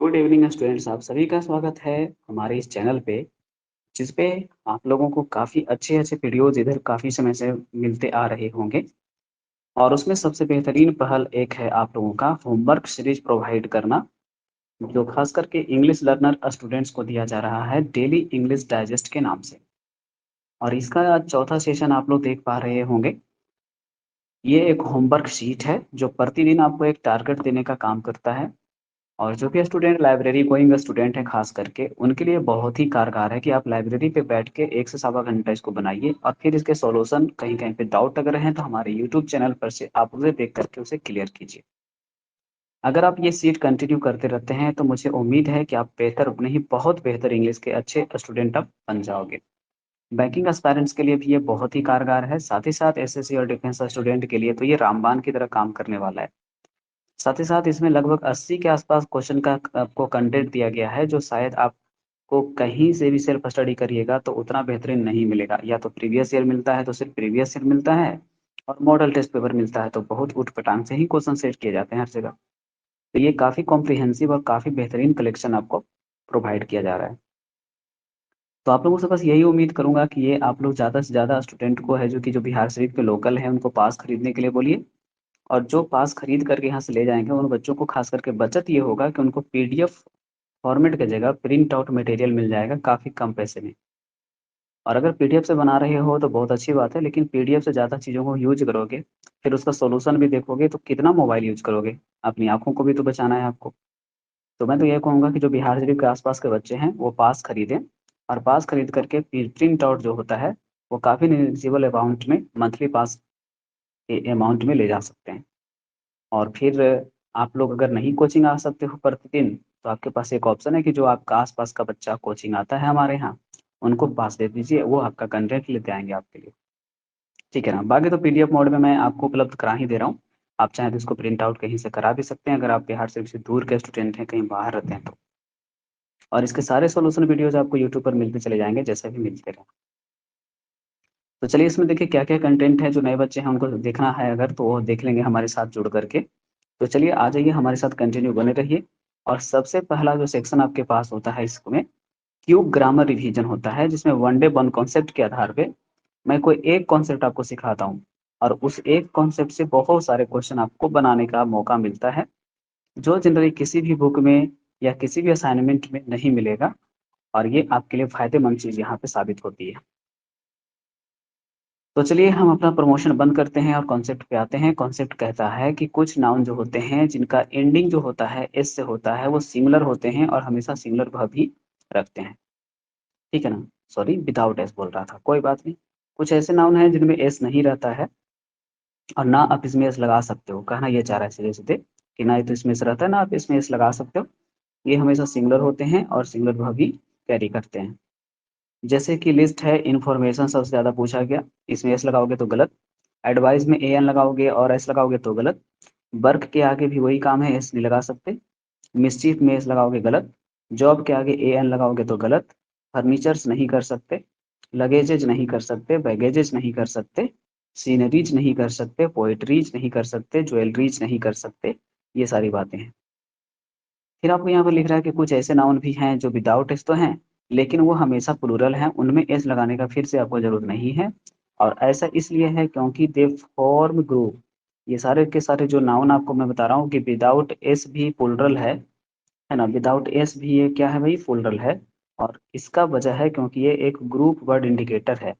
Good evening students, आप सभी का स्वागत है हमारे इस चैनल पे, जिस पे आप लोगों को काफ़ी अच्छे-अच्छे वीडियोज़ इधर काफ़ी समय से मिलते आ रहे होंगे। और उसमें सबसे बेहतरीन पहल एक है आप लोगों का होमवर्क सीरीज़ प्रोवाइड करना, जो ख़ास करके इंग्लिश लर्नर स्टूडेंट्स को दिया जा रहा है डेली इंग्लिश डाइजेस्ट के नाम से। और इसका आज चौथा सेशन आप लोग देख पा रहे होंगे। ये एक होमवर्क शीट है, जो प्रतिदिन आपको एक टारगेट देने का काम करता है। और जो भी स्टूडेंट लाइब्रेरी गोइंग स्टूडेंट हैं खास करके, उनके लिए बहुत ही कारगर है कि आप लाइब्रेरी पे बैठ के 1 से सवा घंटा इसको बनाइए और फिर इसके सॉल्यूशन कहीं-कहीं पे डाउट अगर हैं तो हमारे यूट्यूब चैनल पर से आप उसे देख कर के उसे क्लियर कीजिए। अगर आप ये सीट कंटिन्यू करते रहते हैं तो मुझे उम्मीद है कि आप बेहतर नहीं बहुत बेहतर इंग्लिश के अच्छे स्टूडेंट आप बन जाओगे। बैंकिंग एस्पायरेंट्स के लिए भी ये बहुत ही कारगर है, साथ ही साथ एसएससी और डिफेंस स्टूडेंट के लिए तो ये रामबाण की तरह काम करने वाला है। साथ ही साथ इसमें लगभग 80 के आसपास क्वेश्चन का आपको कंटेंट दिया गया है, जो शायद आपको कहीं से भी सेल्फ स्टडी करिएगा तो उतना बेहतरीन नहीं मिलेगा। या तो प्रीवियस ईयर मिलता है तो सिर्फ प्रीवियस ईयर मिलता है, और मॉडल टेस्ट पेपर मिलता है तो बहुत ऊट-पटांग से ही क्वेश्चन सेट किए जाते हैं हर जगह। तो ये काफ़ी कॉम्प्रिहेंसिव और काफ़ी बेहतरीन कलेक्शन आपको प्रोवाइड किया जा रहा है। तो आप लोगों से बस यही उम्मीद करूँगा कि ये आप लोग ज़्यादा से ज़्यादा स्टूडेंट को है जो कि जो बिहार शरीफ के लोकल हैं, उनको पास खरीदने के लिए बोलिए। और जो पास खरीद करके यहाँ से ले जाएँगे, उन बच्चों को खास करके बचत ये होगा कि उनको पीडीएफ फॉर्मेट की जगह प्रिंट आउट मटेरियल मिल जाएगा काफ़ी कम पैसे में। और अगर पीडीएफ से बना रहे हो तो बहुत अच्छी बात है, लेकिन पीडीएफ से ज़्यादा चीज़ों को यूज़ करोगे, फिर उसका सॉल्यूशन भी देखोगे तो कितना मोबाइल यूज़ करोगे? अपनी आँखों को भी तो बचाना है आपको। तो मैं तो ये कहूँगा कि जो बिहार शरीफ के आस-पास के बच्चे हैं, वो पास खरीदें और पास खरीद करके प्रिंट आउट जो होता है, वो काफ़ी नेग्लिजिबल अमाउंट में मंथली पास के अमाउंट में ले जा सकते हैं। और फिर आप लोग अगर नहीं कोचिंग आ सकते हो प्रतिदिन, तो आपके पास एक ऑप्शन है कि जो आपका आस-पास का बच्चा कोचिंग आता है हमारे यहाँ, उनको पास दे दीजिए, वो आपका कंटेंट लेते आएँगे आपके लिए। ठीक है ना? बाकी तो पीडीएफ मोड में मैं आपको उपलब्ध करा ही दे रहा हूँ। आप चाहें तो इसको प्रिंट आउट कहीं से करा भी सकते हैं, अगर आप बिहार शरीफ से दूर के स्टूडेंट हैं, कहीं बाहर रहते हैं तो। और इसके सारे सॉल्यूशन वीडियोज़ आपको यूट्यूब पर मिलते चले जाएँगे, जैसे भी मिलते रहें। तो चलिए इसमें देखिए क्या-क्या कंटेंट है, जो नए बच्चे हैं उनको देखना है अगर, तो वो देख लेंगे हमारे साथ जुड़ कर के। तो चलिए आ जाइए हमारे साथ कंटिन्यू बने रहिए। और सबसे पहला जो सेक्शन आपके पास होता है इसमें क्यूब ग्रामर रिवीजन होता है, जिसमें वन डे वन कॉन्सेप्ट के आधार पे मैं कोई एक कॉन्सेप्ट आपको सिखाता हूँ और उस एक कॉन्सेप्ट से बहुत सारे क्वेश्चन आपको बनाने का मौका मिलता है, जो जनरली किसी भी बुक में या किसी भी असाइनमेंट में नहीं मिलेगा। और ये आपके लिए फ़ायदेमंद चीज़ यहाँ पे साबित होती है। तो चलिए हम अपना प्रमोशन बंद करते हैं और कॉन्सेप्ट पे आते हैं। कॉन्सेप्ट कहता है कि कुछ नाउन जो होते हैं जिनका एंडिंग जो होता है एस से होता है, वो सिंगुलर होते हैं और हमेशा सिंगुलर वर्ब ही रखते हैं। ठीक है ना? सॉरी, विदाउट एस बोल रहा था, कोई बात नहीं। कुछ ऐसे नाउन हैं जिनमें एस नहीं रहता है और ना आप इसमें एस लगा सकते हो। कहना ये चाह रहा है सीधे-सीधे कि ना तो इसमें एस रहता है, ना आप इसमें एस लगा सकते हो। ये हमेशा सिंगुलर होते हैं और सिंगुलर वर्ब ही कैरी करते हैं। जैसे कि लिस्ट है, इन्फॉर्मेशन सबसे ज़्यादा पूछा गया, इसमें एस लगाओगे तो गलत। एडवाइस में एएन लगाओगे और एस लगाओगे तो गलत। वर्क के आगे भी वही काम है, एस नहीं लगा सकते। मिस्चीफ में एस लगाओगे गलत। जॉब के आगे एएन लगाओगे तो गलत। फर्नीचर्स नहीं कर सकते। लगेजेज नहीं कर सकते। बैगेजेज नहीं कर सकते। सीनरीज नहीं कर सकते। पोएट्रीज नहीं कर सकते। ज्वेलरीज नहीं कर सकते। ये सारी बातें हैं। फिर आपको यहाँ पर लिख रहा है कि कुछ ऐसे नाउन भी हैं जो विदाउट एस तो हैं, लेकिन वो हमेशा प्लूरल हैं, उनमें एस लगाने का फिर से आपको ज़रूरत नहीं है। और ऐसा इसलिए है क्योंकि दे फॉर्म ग्रुप। ये सारे के सारे जो नाउन आपको मैं बता रहा हूँ कि विदाउट एस भी प्लूरल है ना? विदाउट एस भी ये क्या है भाई? प्लूरल है। और इसका वजह है क्योंकि ये एक ग्रुप वर्ड इंडिकेटर है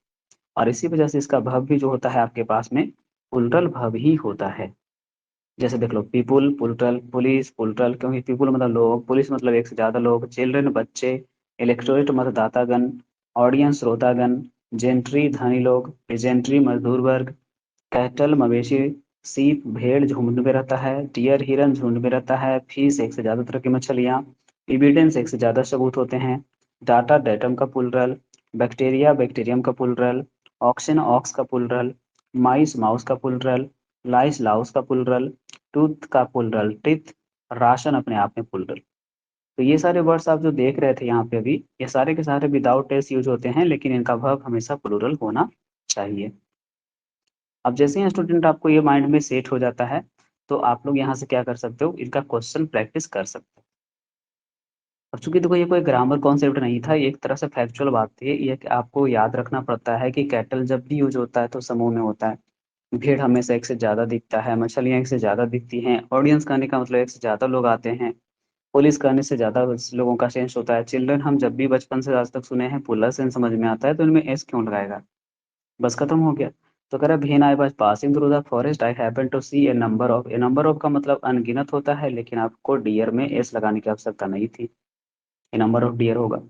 और इसी वजह से इसका वर्ब भी जो होता है आपके पास में प्लूरल वर्ब ही होता है। जैसे देख लो, पीपुल पुलटल, पुलिस पुलटल, क्योंकि पीपुल मतलब लोग, पुलिस मतलब एक से ज़्यादा लोग, चिल्ड्रन बच्चे, इलेक्टोरेट मतदातागण, ऑडियंस श्रोतागण, जेंट्री धनी लोग, पेजेंट्री मजदूर वर्ग, कैटल मवेशी, सीप भेड़ झुंड में रहता है, डियर हिरन झुंड में रहता है, फिश एक से ज़्यादा तरह की मछलियाँ, एविडेंस एक से ज़्यादा सबूत होते हैं, डाटा डेटम का प्लूरल, बैक्टीरिया बैक्टीरियम का प्लूरल, ऑक्सिन ऑक्स का प्लूरल, माइस माउस का प्लूरल, लाइस लाउस का प्लूरल, टूथ का प्लूरल टिथ, राशन अपने आप में प्लूरल। तो ये सारे वर्ड्स आप जो देख रहे थे यहाँ पे अभी, ये सारे के सारे विदाउट एस यूज होते हैं, लेकिन इनका वर्ब हमेशा प्लूरल होना चाहिए। अब जैसे ही स्टूडेंट आपको ये माइंड में सेट हो जाता है, तो आप लोग यहाँ से क्या कर सकते हो, इनका क्वेश्चन प्रैक्टिस कर सकते हो। और चूंकि देखो ये कोई ग्रामर कॉन्सेप्ट नहीं था, ये एक तरह से फैक्चुअल बात थी, ये कि आपको याद रखना पड़ता है कि कैटल जब भी यूज होता है तो समूह में होता है। भीड़ हमेशा एक से ज्यादा दिखता है, मछलियां एक से ज्यादा दिखती हैं, ऑडियंस कहने का मतलब एक से ज्यादा लोग आते हैं, पुलिस करने से ज्यादा लोगों का सेंस होता है, चिल्ड्रन हम जब भी बचपन से आज तक सुने हैं पुलर सेंस समझ में आता है, तो इनमें एस क्यों लगाएगा, बस खत्म हो गया। तो कह रहा when I was passing through the forest I happen to see a number of का मतलब अनगिनत होता है, लेकिन आपको डियर में एस लगाने की आवश्यकता नहीं थी, ए नंबर ऑफ डियर होगा।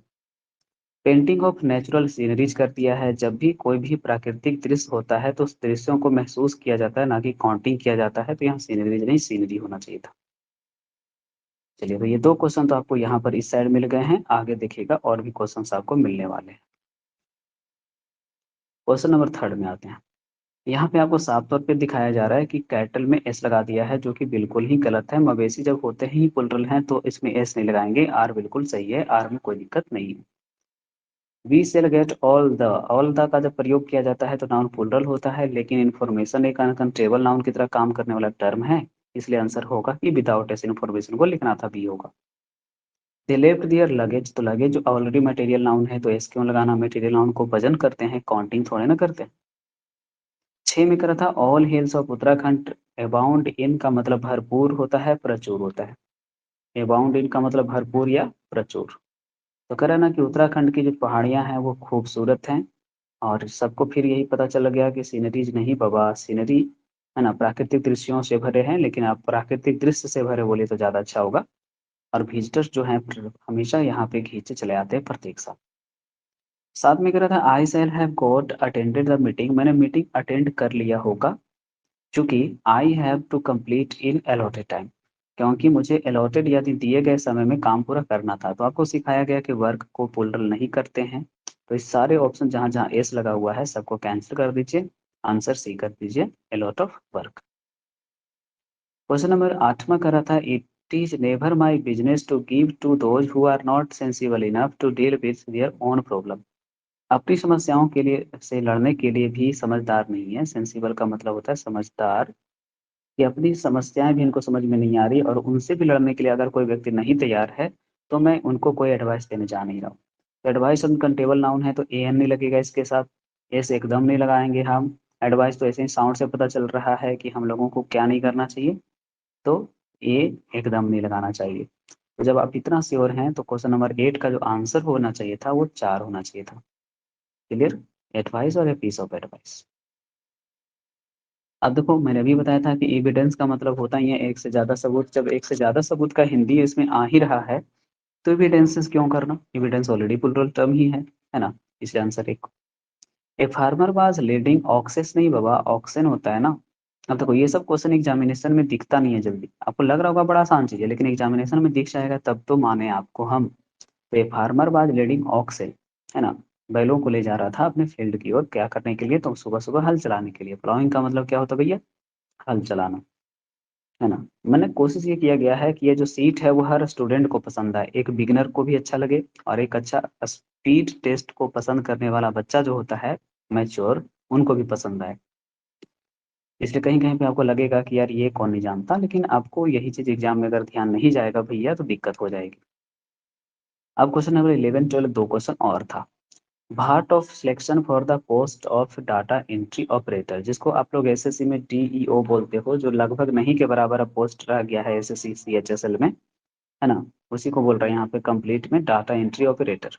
पेंटिंग ऑफ नेचुरल सीनरीज कर दिया है, जब भी कोई भी प्राकृतिक दृश्य होता है तो उस दृश्यों को महसूस किया जाता है, ना कि काउंटिंग किया जाता है, तो यहाँ सीनरीज नहीं सीनरी होना चाहिए था। चलिए, तो ये दो क्वेश्चन तो आपको यहाँ पर इस साइड मिल गए हैं, आगे देखिएगा और भी क्वेश्चन आपको मिलने वाले हैं। क्वेश्चन नंबर थर्ड में आते हैं। यहाँ पे आपको साफ तौर पे दिखाया जा रहा है कि कैटल में एस लगा दिया है, जो कि बिल्कुल ही गलत है। मवेशी जब होते ही प्लुरल हैं तो इसमें एस नहीं लगाएंगे, आर बिल्कुल सही है, आर में कोई दिक्कत नहीं है। We sell get all the का जब प्रयोग किया जाता है तो नाउन प्लुरल होता है, लेकिन इन्फॉर्मेशन एक अनकंट्रोलेबल नाउन की तरह काम करने वाला टर्म है, इसलिए आंसर होगा कि विदाउट एस इन्फॉर्मेशन को लिखना था, बी होगा। दे लेफ्ट दियर लगेज, तो लगेज जो ऑलरेडी मटेरियल नाउन है तो एस क्यों लगाना, मटेरियल नाउन को वजन करते हैं, काउंटिंग थोड़े ना करते हैं। 6 में करा था all hills of Uttarakhand abound in का मतलब भरपूर होता है, प्रचुर होता है। अबाउंड इन का मतलब भरपूर या प्रचुर। तो कह रहा है ना कि उत्तराखंड की जो पहाड़ियां हैं वो खूबसूरत हैं, और सबको फिर यही पता चल गया कि सीनरीज नहीं बाबा, सीनरी है ना प्राकृतिक दृश्यों से भरे हैं, लेकिन आप प्राकृतिक दृश्य से भरे बोले तो ज्यादा अच्छा होगा। और विजिटर्स जो हैं हमेशा यहाँ पे खींचे चले आते हैं प्रत्येक साल। साथ में कह रहा था I shall have got attended the meeting, मैंने मीटिंग अटेंड कर लिया होगा, चूंकि I have to complete in allotted time, क्योंकि मुझे अलॉटेड यानी दिए गए समय में काम पूरा करना था। तो आपको सिखाया गया कि वर्क को प्लुरल नहीं करते हैं, तो इस सारे ऑप्शन जहां जहां एस लगा हुआ है सबको कैंसिल कर दीजिए, आंसर सी कर दीजिए, a lot of work. Question number 8वां कर रहा था it is never my business to give to those who are not sensible enough to deal with their own problem. अपनी समस्याओं के लिए से लड़ने के लिए भी समझदार नहीं है, सेंसिबल का मतलब होता है समझदार, कि अपनी समस्याएं भी इनको समझ में नहीं आ रही और उनसे भी लड़ने के लिए अगर कोई व्यक्ति नहीं तैयार है तो मैं उनको कोई एडवाइस देने जा नहीं रहा हूँ। तो एडवाइस अनकंटेबल नाउन है तो ए एन नहीं लगेगा इसके साथ, एस एकदम नहीं लगाएंगे हम। एडवाइस तो ऐसे ही साउंड से पता चल रहा है कि हम लोगों को क्या नहीं करना चाहिए, तो ए एकदम नहीं लगाना चाहिए। तो जब आप इतना श्योर हैं तो क्वेश्चन नंबर 8 का जो आंसर होना चाहिए था वो 4 होना चाहिए था। क्लियर, एडवाइस और ए पीस ऑफ एडवाइस। अब देखो मैंने भी बताया था कि एविडेंस का मतलब होता ही है एक से ज्यादा सबूत, जब एक से ज्यादा सबूत का हिंदी इसमें आ ही रहा है तो एविडेंसेस क्यों करना, एविडेंस ऑलरेडी प्लुरल टर्म ही है ना, इसलिए आंसर एक। A farmer was leading access नहीं बाबा, ऑक्सन होता है ना। अब देखो ये सब क्वेश्चन एग्जामिनेशन में दिखता नहीं है जल्दी, आपको लग रहा होगा बड़ा आसान चीज है, लेकिन एग्जामिनेशन में दिख जाएगा तब तो माने आपको हम। तो ए फार्मर वाज लीडिंग ऑक्सेन, है ना, बैलों को ले जा रहा था अपने फील्ड की ओर, क्या करने के लिए, तो सुबह सुबह हल चलाने के लिए। प्लॉइंग का मतलब क्या होता है भैया, हल चलाना, है ना। मैंने कोशिश ये किया गया है कि ये जो सीट है वो हर स्टूडेंट को पसंद आए, एक बिगिनर को भी अच्छा लगे, और एक अच्छा स्पीड टेस्ट को पसंद करने वाला बच्चा जो होता है मैच्योर, उनको भी पसंद आए। इसलिए कहीं कहीं पे आपको लगेगा कि यार ये कौन नहीं जानता, लेकिन आपको यही चीज एग्जाम में अगर ध्यान नहीं जाएगा भैया तो दिक्कत हो जाएगी। अब क्वेश्चन नंबर 11 12 दो क्वेश्चन और था। Part of selection for the post of data entry operator, जिसको आप लोग एसएससी में डीईओ बोलते हो, जो लगभग नहीं के बराबर अब पोस्ट रह गया है एसएससी सीएचएसएल में, है ना, उसी को बोल रहा है यहाँ पे कंप्लीट में डाटा एंट्री ऑपरेटर।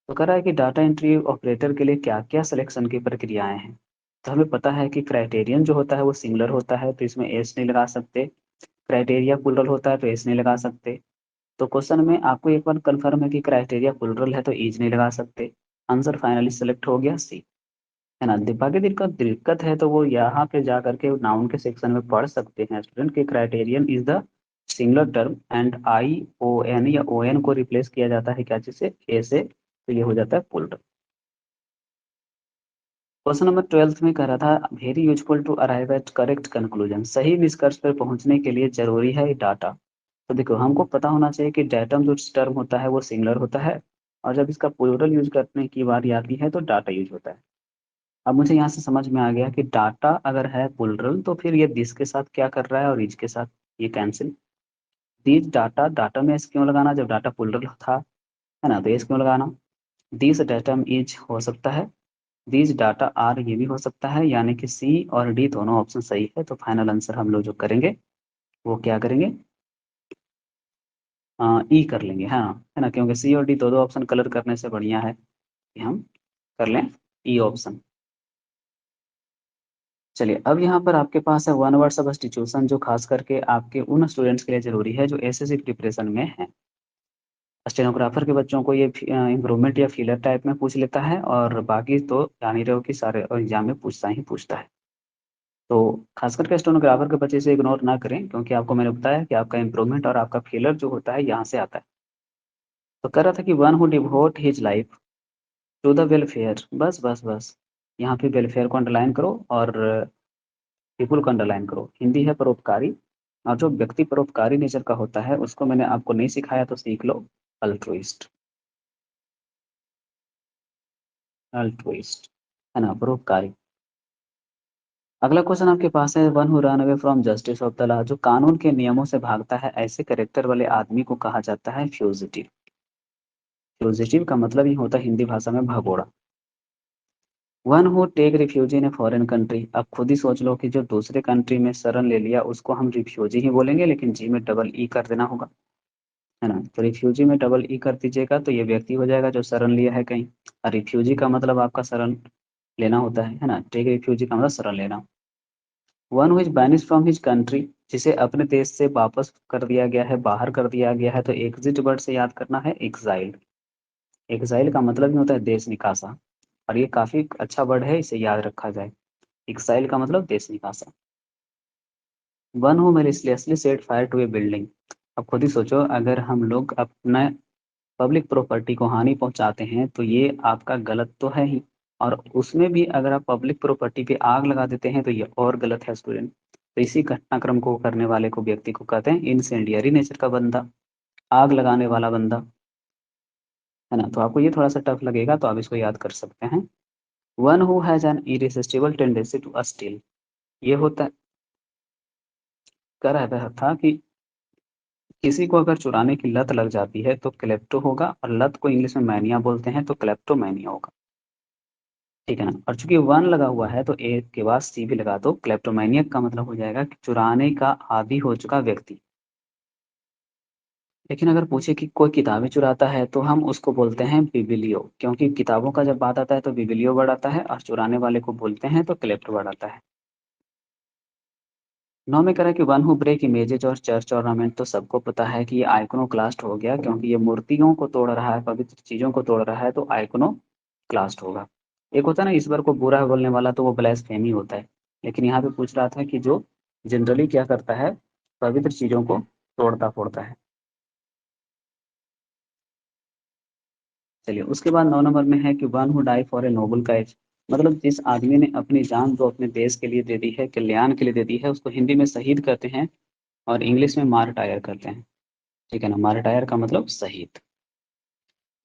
तो कह रहा है कि डाटा एंट्री ऑपरेटर के लिए क्या क्या सिलेक्शन की प्रक्रियाएं हैं। तो हमें पता है कि क्राइटेरियन जो होता है वो सिंगुलर होता है तो इसमें एस नहीं लगा सकते, क्राइटेरिया प्लुरल होता है तो एस नहीं लगा सकते। तो क्वेश्चन में आपको एक बार कंफर्म है कि क्राइटेरिया प्लुरल है तो इज नहीं लगा सकते, आंसर फाइनली सेलेक्ट हो गया सी, है ना। बाकी दिक्कत दिक्कत है तो वो यहाँ पे जा करके नाउन के सेक्शन में पढ़ सकते हैं स्टूडेंट के, criterion is the singular term and I O N या ओ एन को रिप्लेस किया जाता है क्या चीज से, ए से, तो ये हो जाता है पुल्ड। क्वेश्चन नंबर 12 में कह रहा था very useful to arrive at correct conclusion, सही निष्कर्ष पर पहुंचने के लिए जरूरी है डाटा। तो देखो हमको पता होना चाहिए कि डाटम जो टर्म होता है वो सिंगुलर होता है, और जब इसका प्लूरल यूज करने की बारी आती है तो डाटा यूज होता है। अब मुझे यहाँ से समझ में आ गया कि डाटा अगर है प्लुरल तो फिर ये दिस के साथ क्या कर रहा है और इज के साथ, ये कैंसिल। दिस डाटा, डाटा में एस क्यों लगाना जब डाटा प्लुरल था, है ना? तो एस क्यों लगाना? दिस डाटा इज हो सकता है, दिस डाटा आर ये भी हो सकता है, यानी कि सी और डी दोनों ऑप्शन सही है। तो फाइनल आंसर हम लोग जो करेंगे वो क्या करेंगे? ई कर लेंगे, हाँ, है ना? क्योंकि सी और डी दो दो ऑप्शन कलर करने से बढ़िया है कि हम कर लें ई ऑप्शन। चलिए, अब यहाँ पर आपके पास है वन वर्ड सब्स्टिट्यूशन, जो खास करके आपके उन स्टूडेंट्स के लिए जरूरी है जो एसएससी प्रिपरेशन में हैं। स्टेनोग्राफर के बच्चों को ये इम्प्रूवमेंट या फिलर टाइप में पूछ लेता है, और बाकी तो जान ही रहे हो कि सारे एग्जाम में पूछता ही पूछता है। तो खास करके स्टेनोग्राफर के बच्चे से इग्नोर ना करें, क्योंकि आपको मैंने बताया कि आपका इम्प्रूवमेंट और आपका फिलर जो होता है यहाँ से आता है। तो कह रहा था कि one who devote his life to the welfare, बस बस बस, यहाँ पे वेलफेयर को अंडरलाइन करो और पीपुल को अंडरलाइन करो। हिंदी है परोपकारी, और जो व्यक्ति परोपकारी नेचर का होता है उसको मैंने आपको नहीं सिखाया तो सीख लो, अल्ट्रुइस्ट। अल्ट्रुइस्ट, है ना, परोपकारी। अगला क्वेश्चन आपके पास है, one who run away from justice of the law, जो कानून के नियमों से भागता है, ऐसे कैरेक्टर वाले आदमी को कहा जाता है फ्यूजिटिव। फ्यूजिटिव का मतलब ही होता है हिंदी भाषा में भगोड़ा। One who take refugee in a foreign country, अब खुद ही सोच लो कि जो दूसरे कंट्री में शरण ले लिया उसको हम रिफ्यूजी ही बोलेंगे, लेकिन जी में डबल ई कर देना होगा, है ना? तो रिफ्यूजी में डबल ई कर दीजिएगा तो ये व्यक्ति हो जाएगा जो शरण लिया है कहीं। और रिफ्यूजी का मतलब आपका शरण लेना होता है ना? टेक रिफ्यूजी का मतलब शरण लेना। One who is banish from his country, जिसे अपने देश से वापस कर दिया गया है, बाहर कर दिया गया है, तो एग्जिट वर्ड से याद करना है एग्जाइल। एग्जाइल का मतलब ही होता है देश निकासा, और ये काफी अच्छा वर्ड है, इसे याद रखा जाए। एक्साइल का मतलब देश निकासा। One who maliciously set fire to a building, अब खुद ही सोचो, अगर हम लोग अपना पब्लिक प्रॉपर्टी को हानि पहुंचाते हैं तो ये आपका गलत तो है ही, और उसमें भी अगर आप पब्लिक प्रॉपर्टी पे आग लगा देते हैं तो ये और गलत है स्टूडेंट। तो इसी घटनाक्रम को करने वाले को व्यक्ति को कहते हैं इंसेंडियरी नेचर का बंदा, आग लगाने वाला बंदा, है ना? तो आपको ये थोड़ा सा टफ लगेगा तो आप इसको याद कर सकते हैं। One who has an irresistible tendency to steal, ये होता है, कह रहा था कि किसी को अगर चुराने की लत लग जाती है तो क्लेप्टो होगा, और लत को इंग्लिश में मैनिया बोलते हैं, तो क्लेप्टोमैनिया होगा। ठीक है ना? और चूंकि वन लगा हुआ है तो ए के बाद सी भी लगा दो, क्लेप्टोमैनियक का मतलब हो जाएगा कि चुराने का आदी हो चुका व्यक्ति। लेकिन अगर पूछे कि कोई किताबें चुराता है तो हम उसको बोलते हैं बिबिलियो, क्योंकि किताबों का जब बात आता है तो बिबिलियो वर्ड आता है, और चुराने वाले को बोलते हैं तो क्लेप्टो वर्ड आता है। नौ में करा कि वन हु ब्रेक इमेजेस और चर्च ऑर्नामेंट, तो सबको पता है कि ये आइकोनोक्लास्ट हो गया, क्योंकि ये मूर्तियों को तोड़ रहा है, पवित्र चीजों को तोड़ रहा है, तो आइकोनोक्लास्ट होगा। एक होता है ना ईश्वर को बुरा बोलने वाला, तो वो ब्lasphemy होता है, लेकिन यहाँ पे पूछ रहा था कि जो जनरली क्या करता है, पवित्र चीजों को तोड़ता फोड़ता है। चलिए, उसके बाद 9 नंबर में है कि one who die for a noble cause, मतलब जिस आदमी ने अपनी जान तो अपने देश के लिए दे दी है, कल्याण के लिए दे दी है, उसको हिंदी में शहीद कहते हैं और इंग्लिश में मार्टायर कहते हैं। ठीक है ना? मार्टायर का मतलब शहीद।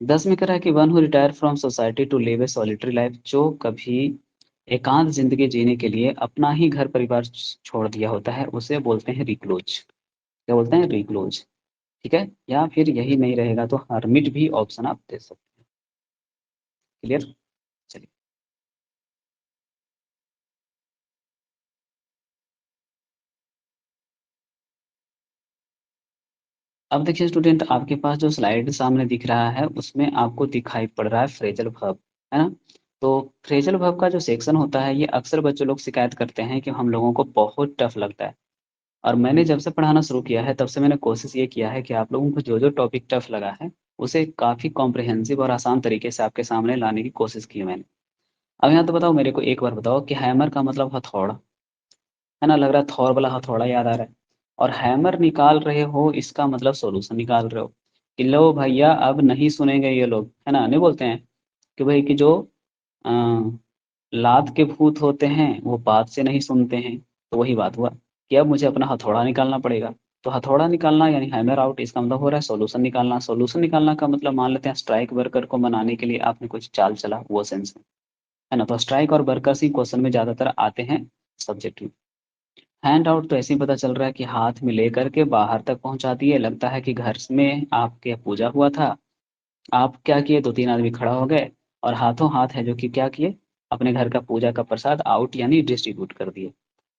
10 में कह रहा है कि one who retire from society to live a solitary life, जो कभी एकांत जिंदगी जीने के लिए अपना ही घर परिवार छोड़ दिया होता है, उसे बोलते हैं रिक्लोज। क्या बोलते हैं? रिक्लोज। ठीक है, या फिर यही नहीं रहेगा तो हर्मिट भी ऑप्शन आप दे सकते हैं। क्लियर? चलिए, अब देखिए स्टूडेंट, आपके पास जो स्लाइड सामने दिख रहा है उसमें आपको दिखाई पड़ रहा है फ्रेजल वर्ब, है ना? तो फ्रेजल वर्ब का जो सेक्शन होता है, ये अक्सर बच्चे लोग शिकायत करते हैं कि हम लोगों को बहुत टफ लगता है। और मैंने जब से पढ़ाना शुरू किया है तब से मैंने कोशिश ये किया है कि आप लोगों को जो जो टॉपिक टफ लगा है उसे काफी कॉम्प्रिहेंसिव और आसान तरीके से आपके सामने लाने की कोशिश की है मैंने। अब यहाँ तो बताओ, मेरे को एक बार बताओ कि हैमर का मतलब हथौड़ा, है ना? लग रहा है थॉर वाला हथौड़ा याद आ रहा है, और हैमर निकाल रहे हो इसका मतलब सॉल्यूशन निकाल रहे हो कि लो भैया अब नहीं सुनेंगे ये लोग, है ना? नहीं बोलते हैं कि भाई कि जो अ, लात के भूत होते हैं वो बात से नहीं सुनते हैं, तो वही बात हुआ कि अब मुझे अपना हथौड़ा निकालना पड़ेगा। तो हथौड़ा निकालना यानी हैमर आउट, इसका मतलब हो रहा है सॉल्यूशन निकालना। सॉल्यूशन निकालना का मतलब मान लेते हैं स्ट्राइक वर्कर को मनाने के लिए आपने कुछ चाल चला, वो सेंस में, है ना? तो स्ट्राइक और वर्कर्स ही क्वेश्चन में ज्यादातर आते हैं सब्जेक्ट में। हैंड आउट तो ऐसे ही पता चल रहा है कि हाथ में लेकर के बाहर तक पहुंचा दिए, लगता है कि घर में आपके पूजा हुआ था आप क्या किए, 2-3 आदमी खड़ा हो गए और हाथों-हाथ है जो कि क्या किए, अपने घर का पूजा का प्रसाद आउट यानी डिस्ट्रीब्यूट कर दिए।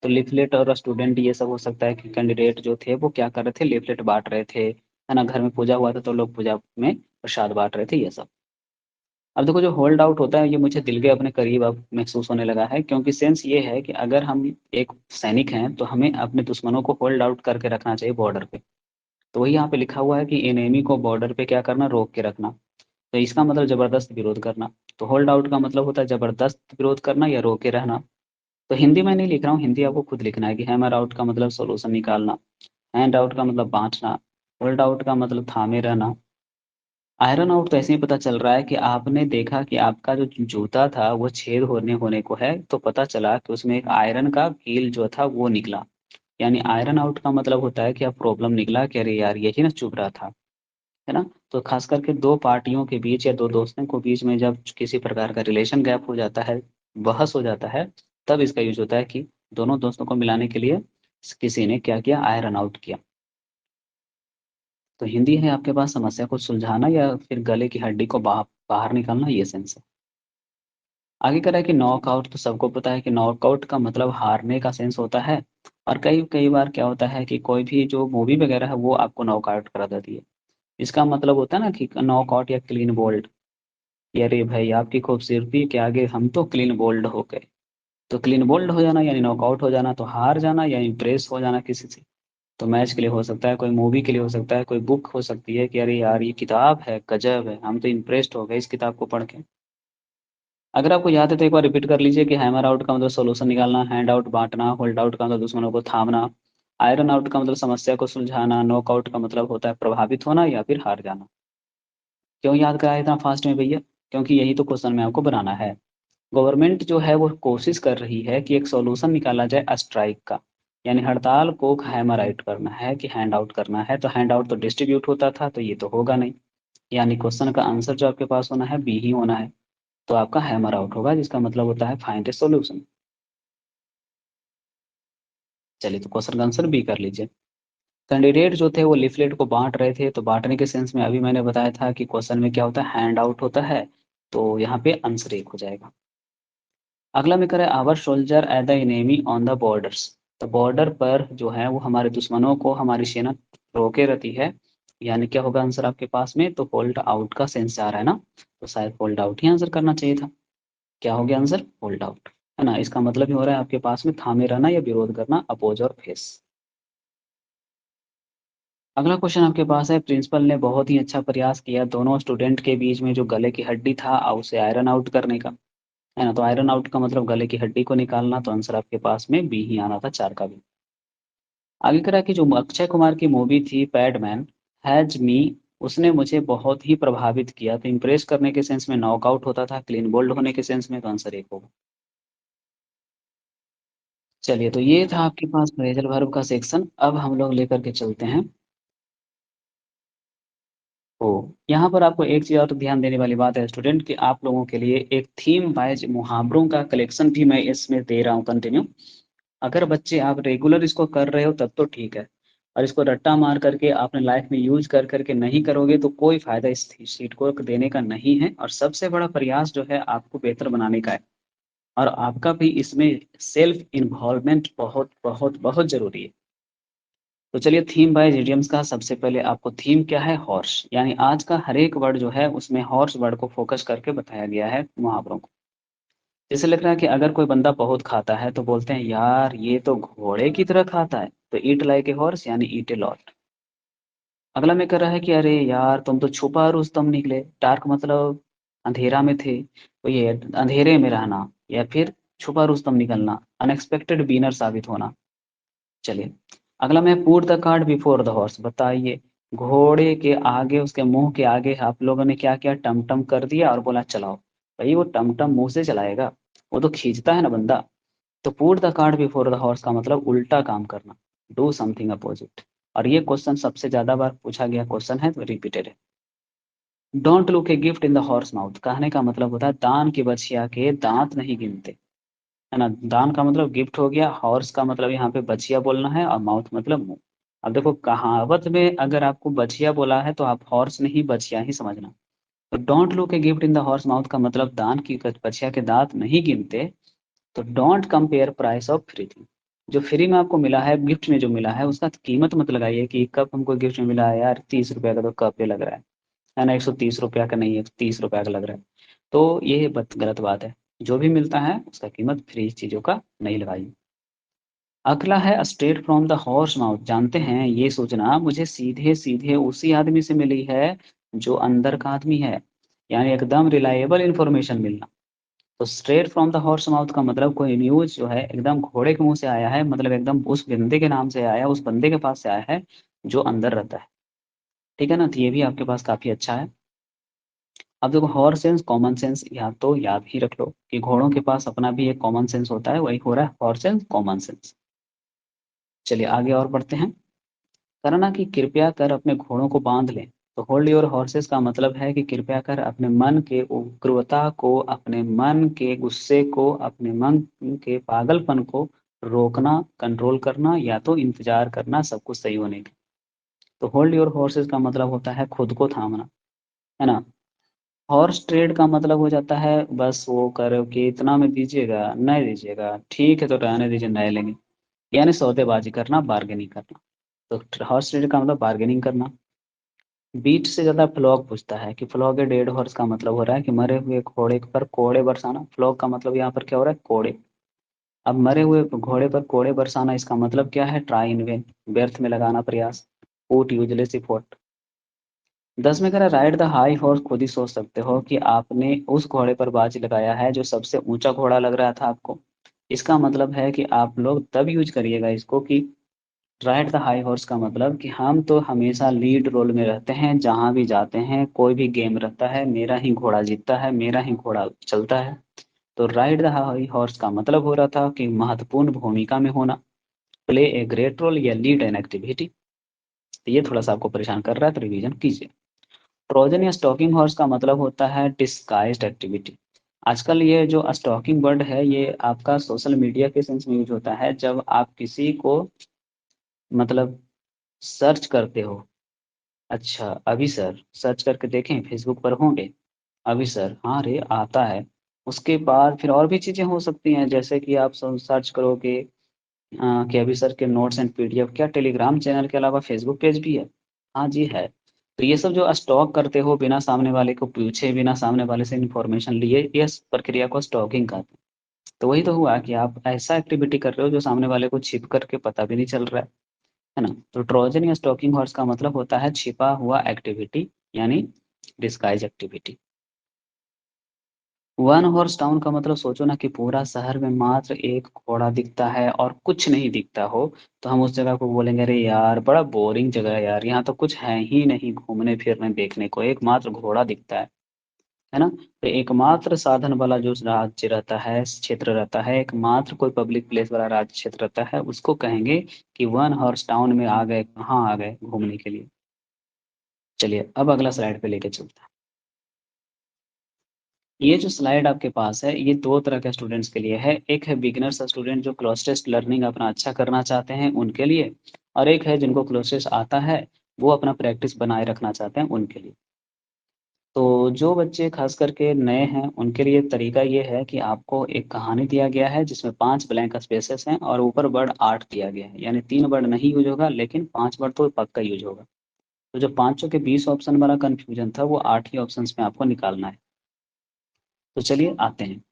तो लीफलेट और स्टूडेंट ये सब हो सकता है कि कैंडिडेट जो थे वो क्या कर रहे थे, लीफलेट बाँट रहे थे, है ना? घर में पूजा हुआ था तो लोग पूजा में प्रसाद बाँट रहे थे, ये सब। अब देखो जो होल्ड आउट होता है ये मुझे दिल के अपने करीब अब महसूस होने लगा है, क्योंकि सेंस ये है कि अगर हम एक सैनिक हैं तो हमें अपने दुश्मनों को होल्ड आउट करके रखना चाहिए बॉर्डर पे। तो वही यहाँ पे लिखा हुआ है कि एनिमी को बॉर्डर पे क्या करना, रोक के रखना। तो इसका मतलब ज़बरदस्त विरोध करना। तो होल्ड आउट का मतलब होता है ज़बरदस्त विरोध करना या रोके रहना। तो हिंदी मैं नहीं लिख रहा हूँ, हिंदी आपको खुद लिखना है कि हैमर आउट का मतलब सॉल्यूशन निकालना, हैंड आउट का मतलब बाँटना, होल्ड आउट का मतलब थामे रहना। आयरन आउट तो ऐसे ही पता चल रहा है कि आपने देखा कि आपका जो जूता था वो छेद होने होने को है, तो पता चला कि उसमें एक आयरन का कील जो था वो निकला। यानी आयरन आउट का मतलब होता है कि अब प्रॉब्लम निकला कि अरे यार यही ना चुभ रहा था, है ना? तो खास करके 2 पार्टियों के बीच या 2 दोस्तों को बीच में जब किसी प्रकार का रिलेशन गैप हो जाता है, बहस हो जाता है, तब इसका यूज़ होता है कि दोनों दोस्तों को मिलाने के लिए किसी ने क्या किया, आयरन आउट किया। तो हिंदी है आपके पास समस्या को सुलझाना या फिर गले की हड्डी को बाहर निकालना, ये सेंस है। आगे कह रहा है कि नॉकआउट, तो सबको पता है कि नॉकआउट का मतलब हारने का सेंस होता है। और कई कई बार क्या होता है कि कोई भी जो मूवी वगैरह है वो आपको नॉकआउट करा देती है। इसका मतलब होता है ना कि नॉकआउट या क्लीन बोल्ड। कि अरे भाई आपकी खूबसूरती के आगे हम तो क्लीन बोल्ड हो गए। तो क्लीन बोल्ड हो जाना यानी नॉकआउट हो जाना, तो हार जाना या इम्प्रेस हो जाना किसी से। तो मैच के लिए हो सकता है, कोई मूवी के लिए हो सकता है, कोई बुक हो सकती है कि अरे यार ये किताब है, गजब है, हम तो इम्प्रेस्ड हो गए इस किताब को पढ़ के। अगर आपको याद है तो एक बार रिपीट कर लीजिए कि हैमर आउट का मतलब सॉल्यूशन निकालना, हैंड आउट बाँटना, होल्ड आउट का मतलब दुश्मनों को थामना, आयरन आउट का मतलब समस्या को सुलझाना, नॉकआउट का मतलब होता है प्रभावित होना या फिर हार जाना। क्यों याद कराया इतना फास्ट में भैया? क्योंकि यही तो क्वेश्चन में आपको बनाना है। गवर्नमेंट जो है वो कोशिश कर रही है कि एक सॉल्यूशन निकाला जाए स्ट्राइक का। यानी हड़ताल को हैमर आउट करना है कि हैंड आउट करना है, तो हैंड आउट तो डिस्ट्रीब्यूट होता था, तो ये तो होगा नहीं। यानी क्वेश्चन का आंसर जो आपके पास होना है बी ही होना है। तो आपका हैमर आउट होगा जिसका मतलब होता है फाइंड ए सॉल्यूशन। चलिए तो क्वेश्चन का आंसर बी कर लीजिए। कैंडिडेट जो थे वो लिफलेट को बाँट रहे थे, तो बाँटने के सेंस में अभी मैंने बताया था कि क्वेश्चन में क्या होता है, हैंड आउट होता है। तो यहाँ पे आंसर एक हो जाएगा। अगला में करें our soldier at the enemy on the borders. तो बॉर्डर पर जो है वो हमारे दुश्मनों को हमारी सेना रोके रहती है। यानी क्या होगा आंसर आपके पास में, तो होल्ड आउट का सेंस आ रहा है ना, तो शायद होल्ड आउट ही आंसर करना चाहिए था। क्या हो गया आंसर, होल्ड आउट, है ना? इसका मतलब ही हो रहा है आपके पास में थामे रहना या विरोध करना, अपोज और फेस। अगला क्वेश्चन आपके पास है, प्रिंसिपल ने बहुत ही अच्छा प्रयास किया दोनों स्टूडेंट के बीच में जो गले की हड्डी था उसे आयरन आउट करने का, है ना? तो आयरन आउट का मतलब गले की हड्डी को निकालना, तो आंसर आपके पास में बी ही आना था, 4 का बी। आगे करा कि जो अक्षय कुमार की मूवी थी पैडमैन हैज मी, उसने मुझे बहुत ही प्रभावित किया, तो इम्प्रेस करने के सेंस में नॉकआउट होता था, क्लीन बोल्ड होने के सेंस में तो आंसर एक होगा। चलिए तो ये था आपके पास फ्रेजल वर्ब का सेक्शन। अब हम लोग लेकर के चलते हैं। तो यहाँ पर आपको एक चीज़ और ध्यान देने वाली बात है स्टूडेंट, कि आप लोगों के लिए एक थीम वाइज मुहावरों का कलेक्शन भी मैं इसमें दे रहा हूँ कंटिन्यू। अगर बच्चे आप रेगुलर इसको कर रहे हो तब तो ठीक है, और इसको रट्टा मार करके आपने लाइफ में यूज कर करके नहीं करोगे तो कोई फायदा इस शीट को देने का नहीं है। और सबसे बड़ा प्रयास जो है आपको बेहतर बनाने का है, और आपका भी इसमें सेल्फ इन्वॉल्वमेंट बहुत बहुत बहुत जरूरी है। तो चलिए थीम बाय इडियम्स का सबसे पहले आपको थीम क्या है, हॉर्स। यानी आज का हर एक वर्ड जो है उसमें हॉर्स वर्ड को फोकस करके बताया गया है मुहावरों को। जैसे लग रहा है कि अगर कोई बंदा बहुत खाता है तो बोलते हैं यार ये तो घोड़े की तरह खाता है, तो ईट लाइक ए हॉर्स यानी ईट ए लॉट। अगला में कर रहा है कि अरे यार तुम तो छुपा रुस्तम निकले, डार्क मतलब अंधेरा में थे, तो ये अंधेरे में रहना या फिर छुपा रुस्तम निकलना, अनएक्सपेक्टेड विनर साबित होना। चलिए अगला में put the cart before the horse. बताइए, घोड़े के आगे, उसके मुंह के आगे आप लोगों ने क्या किया, टमटम कर दिया और बोला चलाओ। भाई वो टमटम मुंह से चलाएगा, वो तो खींचता है ना बंदा। तो put the cart before the horse का मतलब उल्टा काम करना, डू समथिंग अपोजिट। और ये क्वेश्चन सबसे ज्यादा बार पूछा गया क्वेश्चन है, तो रिपीटेड है। Don't look a gift in the horse mouth, कहने का मतलब होता है दान की बछिया के दांत नहीं गिनते, है ना? दान का मतलब गिफ्ट हो गया, हॉर्स का मतलब यहाँ पे बछिया बोलना है, और माउथ मतलब मुंह। अब देखो कहावत में अगर आपको बछिया बोला है तो आप हॉर्स नहीं बछिया ही समझना। तो don't look a gift in the horse mouth का मतलब दान की कचपचिया के दांत नहीं गिनते। तो don't compare price of free thing, जो फ्री में आपको मिला है, गिफ्ट में जो मिला है उसका कीमत मत लगाइए कि कप हमको गिफ्ट में मिला है यार 30 रुपया का, तो कप ये लग रहा है ना, 130 रुपया का नहीं है, 30 रुपया का लग रहा है। तो ये गलत बात है। जो भी मिलता है उसका कीमत फ्री चीजों का नहीं लगाइए। अगला है straight from the horse mouth. जानते हैं ये सोचना मुझे सीधे सीधे उसी आदमी से मिली है जो अंदर का आदमी है, यानी एकदम रिलायबल इंफॉर्मेशन मिलना। तो straight from the horse mouth का मतलब कोई न्यूज जो है एकदम घोड़े के मुंह से आया है, मतलब एकदम उस बंदे के नाम से आया है, उस बंदे के पास से आया है जो अंदर रहता है। ठीक है ना, तो ये भी आपके पास काफी अच्छा है। अब देखो हॉर्स सेंस कॉमन सेंस, या तो याद ही रख लो कि घोड़ों के पास अपना भी एक कॉमन सेंस होता है, वही हो रहा है हॉर्स सेंस कॉमन सेंस। चलिए आगे और बढ़ते हैं। करना कि कृपया कर अपने घोड़ों को बांध लें। तो होल्ड योर हॉर्सेस का मतलब है कि कृपया कर अपने मन के उग्रता को, अपने मन के गुस्से को, अपने मन के पागलपन को रोकना, कंट्रोल करना, या तो इंतजार करना सब कुछ सही होने का। तो होल्ड योर हॉर्सेस का मतलब होता है खुद को थामना, है ना। हॉर्स ट्रेड का मतलब हो जाता है बस वो करो कि इतना में दीजिएगा, नहीं दीजिएगा ठीक है तो रहने दीजिए, नए लेंगे, यानी सौदेबाजी करना, बार्गेनिंग करना। तो हॉर्स ट्रेड का मतलब बार्गेनिंग करना। बीट से ज्यादा फ्लॉग पूछता है कि फ्लॉग ए डेड हॉर्स का मतलब हो रहा है कि मरे हुए घोड़े पर कोड़े बरसाना। फ्लॉग का मतलब यहाँ पर क्या हो रहा है, कोड़े। अब मरे हुए घोड़े पर कोड़े बरसाना, इसका मतलब क्या है, ट्राई इन वेन, व्यर्थ में लगाना प्रयास, पुट यूजलेस इफोर्ट। 10 में कह रहा है राइड द हाई हॉर्स। खुद ही सोच सकते हो कि आपने उस घोड़े पर बाजी लगाया है जो सबसे ऊंचा घोड़ा लग रहा था आपको। इसका मतलब है कि आप लोग तब यूज करिएगा इसको कि राइड द हाई हॉर्स का मतलब कि हम तो हमेशा लीड रोल में रहते हैं, जहां भी जाते हैं, कोई भी गेम रहता है, मेरा ही घोड़ा जीतता है, मेरा ही घोड़ा चलता है। तो राइड द हाई हॉर्स का मतलब हो रहा था कि महत्वपूर्ण भूमिका में होना, प्ले ए ग्रेट रोल या लीड एन एक्टिविटी। तो ये थोड़ा सा आपको परेशान कर रहा है तो रिवीजन कीजिए। ट्रोजन या स्टॉकिंग हॉर्स का मतलब होता है डिस्गाइज्ड एक्टिविटी। आजकल ये जो स्टॉकिंग वर्ड है ये आपका सोशल मीडिया के सेंस में यूज होता है, जब आप किसी को मतलब सर्च करते हो। अच्छा अभी सर सर्च करके देखें फेसबुक पर होंगे, अभी सर हाँ रे आता है। उसके बाद फिर और भी चीजें हो सकती हैं, जैसे कि आप सर्च करोगे कि अभी सर के नोट्स एंड पीडीएफ, क्या टेलीग्राम चैनल के अलावा फेसबुक पेज भी है? हाँ जी है। तो ये सब जो स्टॉक करते हो बिना सामने वाले को पूछे, बिना सामने वाले से इन्फॉर्मेशन लिए, इस प्रक्रिया को स्टॉकिंग कहते हैं। तो वही तो हुआ कि आप ऐसा एक्टिविटी कर रहे हो जो सामने वाले को छिप करके पता भी नहीं चल रहा है ना। तो ट्रोजन या स्टॉकिंग हॉर्स का मतलब होता है छिपा हुआ एक्टिविटी, यानी disguise activity. One horse town का मतलब सोचो ना कि पूरा शहर में मात्र एक घोड़ा दिखता है और कुछ नहीं दिखता हो, तो हम उस जगह को बोलेंगे अरे यार बड़ा बोरिंग जगह है यार, यहाँ तो कुछ है ही नहीं घूमने फिरने देखने को, एकमात्र घोड़ा दिखता है ना। तो एकमात्र साधन वाला जो राज्य रहता है, क्षेत्र रहता है, एकमात्र कोई पब्लिक प्लेस वाला राज्य क्षेत्र रहता है, उसको कहेंगे कि वन हॉर्स टाउन में आ गए, कहाँ आ गए घूमने के लिए। चलिए अब अगला स्लाइड पे लेके चलते हैं। ये जो स्लाइड आपके पास है ये दो तरह के स्टूडेंट्स के लिए है, एक है बिगिनर्स स्टूडेंट जो क्लोज टेस्ट लर्निंग अपना अच्छा करना चाहते हैं उनके लिए, और एक है जिनको क्लोज टेस्ट आता है, वो अपना प्रैक्टिस बनाए रखना चाहते हैं उनके लिए। तो जो बच्चे खास करके नए हैं उनके लिए तरीका ये है कि आपको एक कहानी दिया गया है जिसमें 5 ब्लैंक स्पेसेस हैं और ऊपर वर्ड 8 दिया गया है, यानी 3 वर्ड नहीं यूज होगा लेकिन 5 वर्ड तो पक्का यूज होगा। तो जो पांचों के 20 ऑप्शन वाला कंफ्यूजन था वो 8 ही ऑप्शन में आपको निकालना है। तो चलिए आते हैं।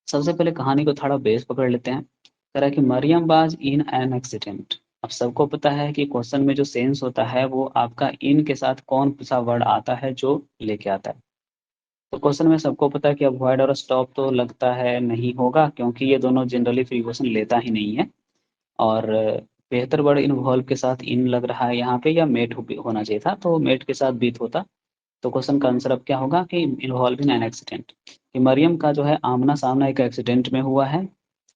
सबसे पहले कहानी को थोड़ा बेस पकड़ लेते हैं। कह रहा है कि मरियम बाज इन एन एक्सीडेंट। अब सबको पता है कि क्वेश्चन में जो सेंस होता है वो आपका इन के साथ कौन सा वर्ड आता है जो लेके आता है। तो क्वेश्चन में सबको पता है कि अवॉइड और स्टॉप तो लगता है नहीं होगा, क्योंकि ये दोनों जनरली प्रीपोजिशन लेता ही नहीं है। और बेहतर वर्ड इन्वॉल्व के साथ इन लग रहा है यहाँ पे, या मेट होना चाहिए था, तो मेट के साथ बीत होता। तो क्वेश्चन का आंसर अब क्या होगा कि इन्वॉल्विंग एन एक्सीडेंट, कि मरियम का जो है आमना सामना एक एक्सीडेंट में हुआ है,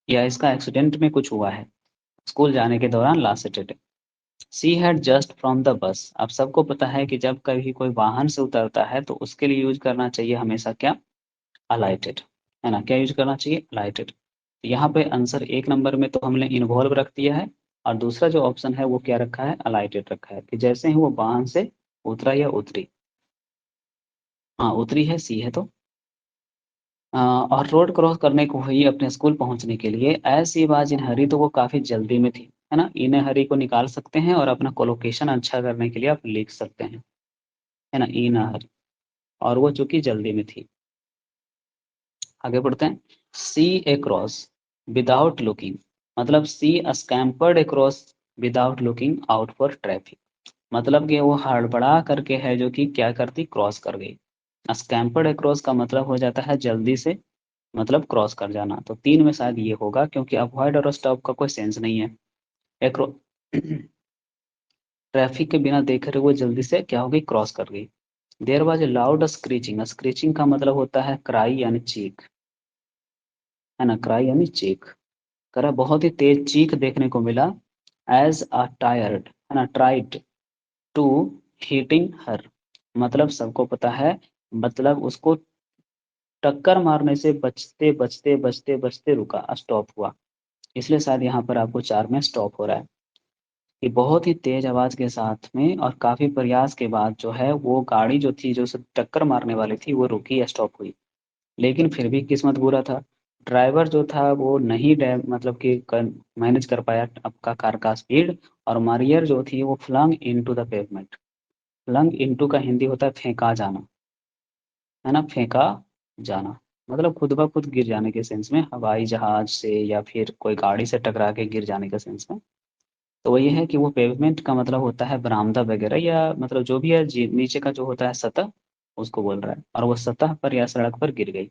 या इसका एक्सीडेंट में कुछ हुआ है स्कूल जाने के दौरान last Saturday. She had just from the bus. अब सबको पता है कि जब कभी कोई वाहन से उतरता है तो उसके लिए यूज करना चाहिए हमेशा क्या, अलाइटेड, है ना। क्या यूज करना चाहिए, अलाइटेड। यहाँ पे आंसर एक नंबर में तो हमने इन्वॉल्व रख दिया है, और दूसरा जो ऑप्शन है वो क्या रखा है, अलाइटेड रखा है, कि जैसे ही वो वाहन से उतरा या उतरी। हाँ, उतरी है, सी है तो। और रोड क्रॉस करने को हुई अपने स्कूल पहुँचने के लिए, एज़ शी वाज़ इन हरी, तो वो काफ़ी जल्दी में थी, है ना? इन ए हरी को निकाल सकते हैं और अपना कोलोकेशन अच्छा करने के लिए आप लिख सकते हैं, है ना? इन अ हरी, और वो चूँकि जल्दी में थी। आगे बढ़ते हैं। सी अक्रॉस विदाउट लुकिंग, मतलब she scampered across without looking out for traffic, मतलब कि वो हड़बड़ा करके है जो कि क्या करती, क्रॉस कर गई। स्कैम्पर्ड अक्रॉस का मतलब हो जाता है जल्दी से, मतलब क्रॉस कर जाना। तो 3 में शायद ये होगा, क्योंकि अवॉइड और स्टॉप का कोई सेंस नहीं है। एक्रॉ ट्रैफिक के बिना देखे हुए वो जल्दी से क्या हो गई, क्रॉस कर गई। There was a loud screeching, screeching का मतलब होता है क्राई यानी चीख, है ना? क्राई यानी चीख, करा बहुत ही तेज चीख देखने को मिला। एज अ टायर्ड, है ना, ट्राइड टू हिटिंग हर, मतलब सबको पता है, मतलब उसको टक्कर मारने से बचते बचते बचते बचते रुका, स्टॉप हुआ। इसलिए शायद यहाँ पर आपको 4 में स्टॉप हो रहा है कि बहुत ही तेज आवाज़ के साथ में और काफ़ी प्रयास के बाद जो है वो गाड़ी जो थी, जो उसे टक्कर मारने वाली थी, वो रुकी या स्टॉप हुई। लेकिन फिर भी किस्मत बुरा था। ड्राइवर जो था वो नहीं डै मतलब कि कन मैनेज कर पाया आपका कार का स्पीड, और मारियर जो थी वो flung into the pavement. Flung into का हिंदी होता है फेंका जाना, है ना? फेंका जाना, मतलब खुद ब खुद गिर जाने के सेंस में, हवाई जहाज़ से या फिर कोई गाड़ी से टकरा के गिर जाने के सेंस में। तो वही है कि वो पेवमेंट का मतलब होता है बरामदा वगैरह, या मतलब जो भी है नीचे का जो होता है सतह, उसको बोल रहा है, और वो सतह पर या सड़क पर गिर गई।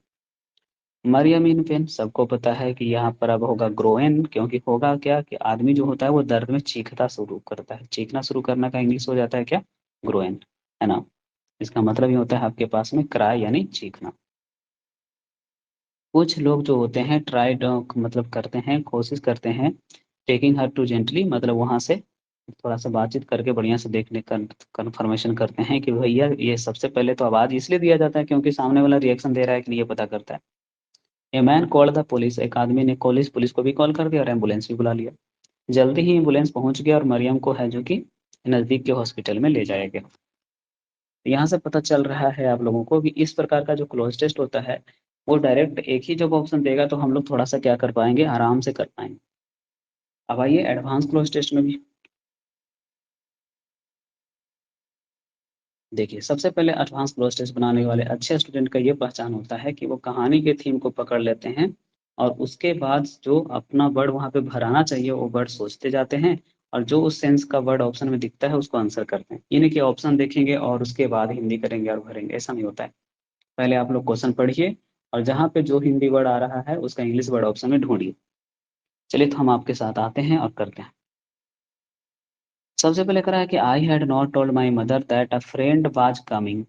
मरियम इन पेन, सबको पता है कि यहाँ पर अब होगा ग्रोएन, क्योंकि होगा क्या कि आदमी जो होता है वो दर्द में चीखता शुरू करता है, चीखना शुरू करने का इंग्लिश हो जाता है क्या, ग्रोएन, है ना? इसका मतलब ये होता है आपके पास में क्राई यानी चीखना। कुछ लोग जो होते हैं ट्राइड मतलब करते हैं, कोशिश करते हैं, टेकिंग हर टू जेंटली, मतलब वहाँ से थोड़ा सा बातचीत करके बढ़िया से देखने का कन्फर्मेशन करते हैं कि भैया ये सबसे पहले तो आवाज़ इसलिए दिया जाता है क्योंकि सामने वाला रिएक्शन दे रहा है कि नहीं, ये पता करता है। A man called the police, एक आदमी ने पुलिस पुलिस को भी कॉल कर दिया और एम्बुलेंस भी बुला लिया। जल्दी ही एम्बुलेंस पहुंच गया और मरियम को है जो कि नज़दीक के हॉस्पिटल में ले जाया गया। यहाँ से पता चल रहा है आप लोगों को कि इस प्रकार का जो क्लोज टेस्ट होता है, वो डायरेक्ट एक ही जब ऑप्शन देगा तो हम लोग थोड़ा सा क्या कर पाएंगे, आराम से कर पाएंगे। अब आइए एडवांस क्लोज टेस्ट में भी देखिए। सबसे पहले एडवांस क्लोज टेस्ट बनाने वाले अच्छे स्टूडेंट का ये पहचान होता है कि वो कहानी के थीम को पकड़ लेते हैं, और उसके बाद जो अपना वर्ड वहाँ पे भराना चाहिए वो वर्ड सोचते जाते हैं, और जो उस सेंस का वर्ड ऑप्शन में दिखता है उसको आंसर करते हैं। ये नहीं कि ऑप्शन देखेंगे और उसके बाद हिंदी करेंगे और भरेंगे, ऐसा नहीं होता है। पहले आप लोग क्वेश्चन पढ़िए, और जहाँ पे जो हिंदी वर्ड आ रहा है उसका इंग्लिश वर्ड ऑप्शन में ढूंढिए। चलिए तो हम आपके साथ आते हैं और करते हैं। सबसे पहले करा है कि आई had not told my mother that a friend was coming.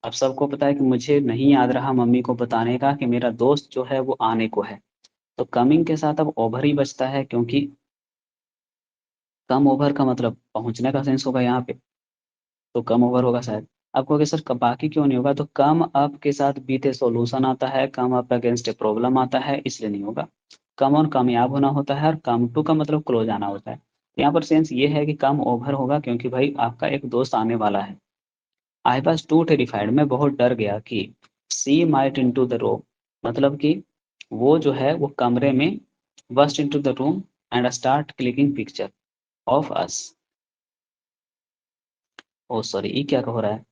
अब सबको पता है कि मुझे नहीं याद रहा मम्मी को बताने का कि मेरा दोस्त जो है वो आने को है। तो कमिंग के साथ अब ओवर ही बचता है, क्योंकि कम ओवर का मतलब पहुंचने का सेंस होगा यहाँ पे, तो कम ओवर होगा शायद। आप कहोगे सर बाकी क्यों नहीं होगा, तो कम अप के साथ बीते सॉल्यूशन आता है, come up against a problem आता है, इसलिए नहीं होगा। कम ऑन कामयाब होना होता है, और कम टू का मतलब क्लोज आना होता है। यहाँ पर सेंस ये है कि कम ओवर होगा, क्योंकि भाई आपका एक दोस्त आने वाला है। आई वॉज टू टेरिफाइड, मैं बहुत डर गया कि she might into the room, मतलब कि वो जो है वो कमरे में burst into the room and start clicking picture of us. Oh sorry, ये क्या हो रहा है।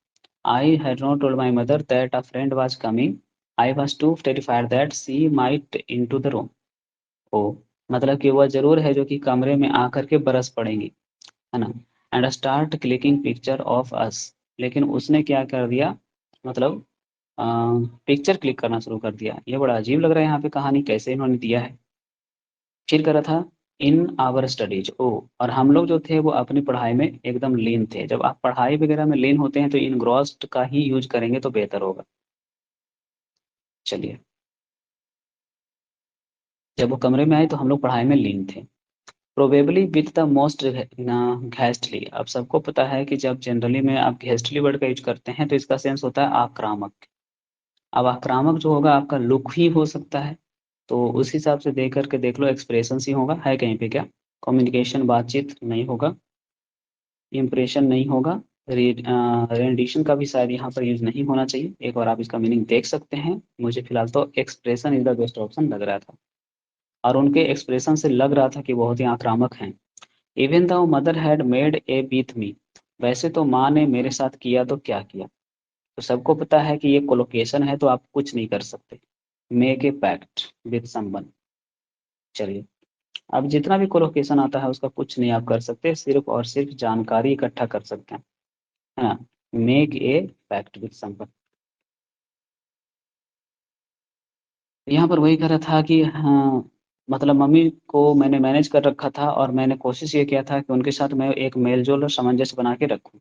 I had not told my mother that a friend was coming, I was too terrified that she might into the room. Oh, मतलब कि वह जरूर है जो कि कमरे में आकर के बरस पड़ेंगी, है ना? And start clicking picture of अस, लेकिन उसने क्या कर दिया, मतलब पिक्चर क्लिक करना शुरू कर दिया। ये बड़ा अजीब लग रहा है यहाँ पे, कहानी कैसे इन्होंने दिया है। फिर करा था इन आवर स्टडीज, ओ, और हम लोग जो थे वो अपनी पढ़ाई में एकदम लीन थे। जब आप पढ़ाई वगैरह में लीन होते हैं तो इनग्रॉस्ड का ही यूज करेंगे तो बेहतर होगा। चलिए, जब वो कमरे में आए तो हम लोग पढ़ाई में लीन थे। प्रोबेबली विथ द मोस्ट घैस्टली, अब सबको पता है कि जब जनरली में आप घैस्टली वर्ड का यूज करते हैं तो इसका सेंस होता है आक्रामक। अब आक्रामक जो होगा आपका लुक ही हो सकता है, तो उस हिसाब से देख करके देख लो, एक्सप्रेशन ही होगा, है कहीं पे क्या, कम्युनिकेशन बातचीत नहीं होगा, इम्प्रेशन नहीं होगा, रेडिएशन का भी शायद यहाँ पर यूज नहीं होना चाहिए। एक बार आप इसका मीनिंग देख सकते हैं। मुझे फिलहाल तो expression is the best option लग रहा था, और उनके एक्सप्रेशन से लग रहा था कि बहुत ही आक्रामक हैं। Even the mother had made a with me, वैसे तो माँ ने मेरे साथ किया तो क्या किया। तो सबको पता है कि ये कोलोकेशन है, तो आप कुछ नहीं कर सकते। Make a pact with someone. चलिए, अब जितना भी कोलोकेशन आता है उसका कुछ नहीं आप कर सकते, सिर्फ और सिर्फ जानकारी इकट्ठा कर सकते हैं, है ना। Make a pact with someone. यहाँ पर वही कह रहा था कि हाँ, मतलब मम्मी को मैंने मैनेज कर रखा था, और मैंने कोशिश ये किया था कि उनके साथ मैं एक मेल-जोल और सामंजस्य बना के रखूँ।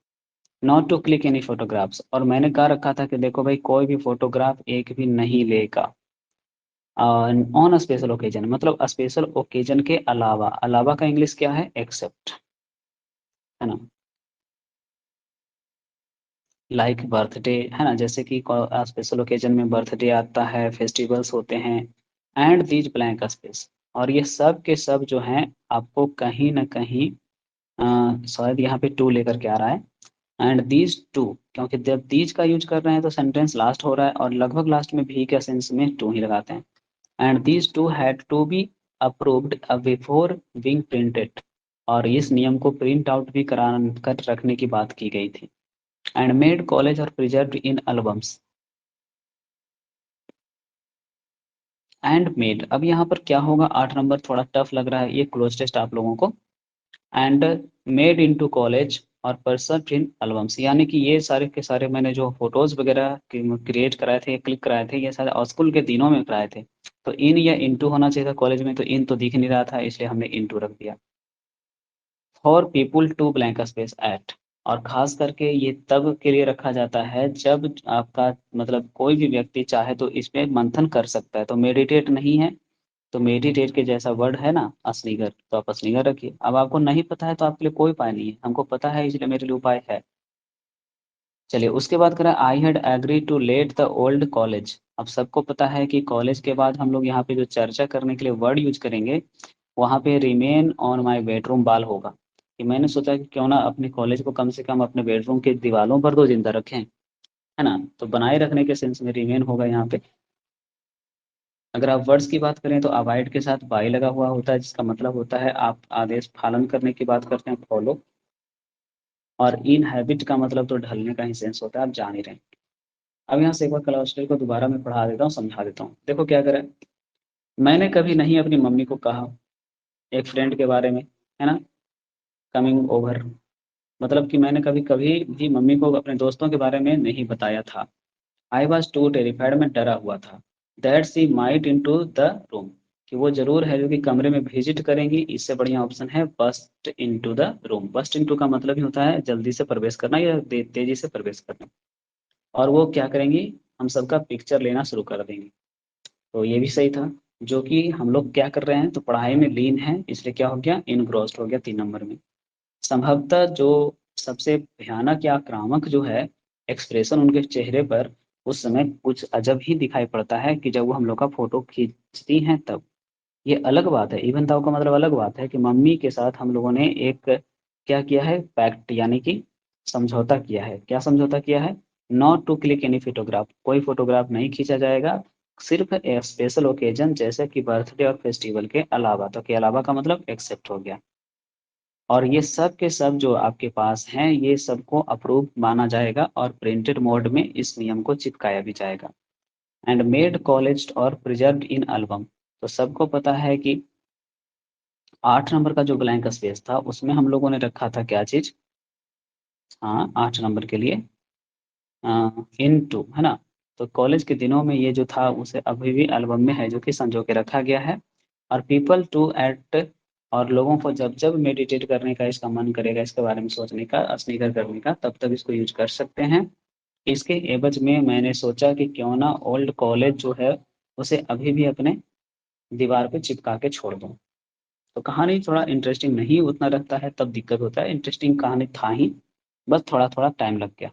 Not to click any photographs, और मैंने कहा रखा था कि देखो भाई, कोई भी फोटोग्राफ एक भी नहीं लेगा ऑन अ स्पेशल ओकेजन, मतलब स्पेशल ओकेजन के अलावा। अलावा का इंग्लिश क्या है? एक्सेप्ट, है ना। लाइक बर्थडे, है ना, जैसे कि स्पेशल ओकेजन में बर्थडे आता है, फेस्टिवल्स होते हैं, एंड दीज ब्लैंक स्पेस। और ये सब के सब जो हैं, आपको कहीं ना कहीं शायद यहाँ पे टू लेकर के आ रहा है। एंड दीज टू, क्योंकि जब दीज का यूज कर रहे हैं तो सेंटेंस लास्ट हो रहा है, और लगभग लास्ट में भी के सेंस में टू ही लगाते हैं। And these two had to be approved before being printed, और इस नियम को प्रिंट आउट भी करा कर रखने की बात की गई थी। एंड मेड कॉलेज और preserved in albums. And made, अब यहाँ पर क्या होगा? 8 नंबर थोड़ा टफ लग रहा है, ये क्लोज टेस्ट आप लोगों को। एंड मेड इनटू कॉलेज और परसर्व्ड इन एल्बम्स, यानी कि ये सारे के सारे मैंने जो फोटोज वगैरह क्रिएट कराए थे, क्लिक कराए थे, ये सारे स्कूल के दिनों में कराए थे। तो इन या इनटू होना चाहिए था कॉलेज में, तो इन तो दिख नहीं रहा था, इसलिए हमने इनटू रख दिया। For people to blank space at, और खास करके ये तब के लिए रखा जाता है जब आपका मतलब कोई भी व्यक्ति चाहे तो इसमें मंथन कर सकता है। तो मेडिटेट नहीं है, तो मेडिटेट के जैसा वर्ड है ना असनिगर, तो आप असनिगर रखिए। अब आपको नहीं पता है तो आपके लिए कोई उपाय नहीं है, हमको पता है इसलिए मेरे लिए उपाय है। चलिए, उसके बाद करें I had agree to let the old college. अब सबको पता है कि कॉलेज के बाद हम लोग यहाँ पे जो चर्चा करने के लिए वर्ड यूज करेंगे, वहाँ पे रिमेन ऑन माई बेडरूम बाल होगा। कि मैंने सोचा कि क्यों ना अपने कॉलेज को कम से कम अपने बेडरूम के दीवारों पर तो जिंदा रखें, है ना। तो बनाए रखने के सेंस में रिमेन होगा यहाँ पे। अगर आप वर्ड्स की बात करें तो अवॉइड के साथ बाई लगा हुआ होता है, जिसका मतलब होता है आप आदेश पालन करने की बात करते हैं, फॉलो। और इन हैबिट का मतलब तो ढलने का ही सेंस होता है, आप जान ही रहे हैं। अब यहाँ से एक बार क्लास को दोबारा मैं पढ़ा देता हूँ, समझा देता हूँ। देखो क्या करें। मैंने कभी नहीं अपनी मम्मी को कहा एक फ्रेंड के बारे में, है ना, कमिंग ओवर, मतलब कि मैंने कभी कभी भी मम्मी को अपने दोस्तों के बारे में नहीं बताया था। आई वॉज टू टेरिफाइड, मैं डरा हुआ था। That she might into the room, कि वो जरूर है जो कि कमरे में विजिट करेंगी। इससे बढ़िया ऑप्शन है bust into the room. Bust into का मतलब ही होता है जल्दी से प्रवेश करना या तेजी से प्रवेश करना। और वो क्या करेंगी? हम सबका पिक्चर लेना शुरू कर देंगी। तो ये भी सही था। जो कि हम लोग क्या कर रहे हैं, तो पढ़ाई में लीन है, इसलिए क्या हो गया? इनग्रोस्ड हो गया 3 नंबर में। संभवतः जो सबसे भयानक या आक्रामक जो है एक्सप्रेशन उनके चेहरे पर उस समय कुछ अजब ही दिखाई पड़ता है, कि जब वो हम लोग का फोटो खींचती हैं तब। ये अलग बात है, इवन दाव का मतलब अलग बात है कि मम्मी के साथ हम लोगों ने एक क्या किया है? पैक्ट, यानी कि समझौता किया है। क्या समझौता किया है? Not to click any photograph, कोई फोटोग्राफ नहीं खींचा जाएगा, सिर्फ स्पेशल ओकेजन जैसे कि बर्थडे और फेस्टिवल के अलावा। तो के अलावा का मतलब एक्सेप्ट हो गया। और ये सब के सब जो आपके पास हैं, ये सबको अप्रूव माना जाएगा, और प्रिंटेड मोड में इस नियम को चिपकाया भी जाएगा। एंड मेड कॉलेज और प्रिजर्व्ड इन एल्बम, तो सबको पता है कि 8 नंबर का जो ब्लैंक स्पेस था उसमें हम लोगों ने रखा था क्या चीज? हाँ, 8 नंबर के लिए इन टू, है ना। तो कॉलेज के दिनों में ये जो था उसे अभी भी एल्बम में है, जो कि संजो के रखा गया है। और पीपल टू एट, और लोगों को जब जब मेडिटेट करने का इसका मन करेगा, इसके बारे में सोचने का, स्नीकर करने का, तब तब इसको यूज कर सकते हैं। इसके एवज में मैंने सोचा कि क्यों ना ओल्ड कॉलेज जो है उसे अभी भी अपने दीवार पे चिपका के छोड़ दूं। तो कहानी थोड़ा इंटरेस्टिंग नहीं उतना रखता है, तब दिक्कत होता है। इंटरेस्टिंग कहानी था ही, बस थोड़ा थोड़ा टाइम लग गया।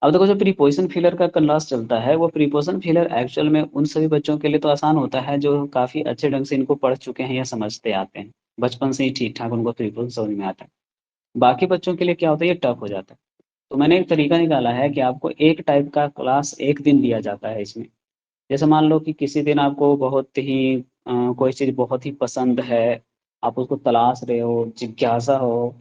अब देखो, जो प्रीपोजिशन फिलर का क्लास चलता है, वो प्रीपोजिशन फिलर एक्चुअल में उन सभी बच्चों के लिए तो आसान होता है जो काफी अच्छे ढंग से इनको पढ़ चुके हैं या समझते आते हैं, बचपन से ही ठीक ठाक उनको प्रीपोजिशन समझ में आता है। बाकी बच्चों के लिए क्या होता है, ये टफ हो जाता है। तो मैंने एक तरीका निकाला है कि आपको एक टाइप का क्लास एक दिन दिया जाता है इसमें। जैसे मान लो कि किसी दिन आपको बहुत ही कोई चीज़ बहुत ही पसंद है, आप उसको तलाश रहे हो, जिज्ञासा हो,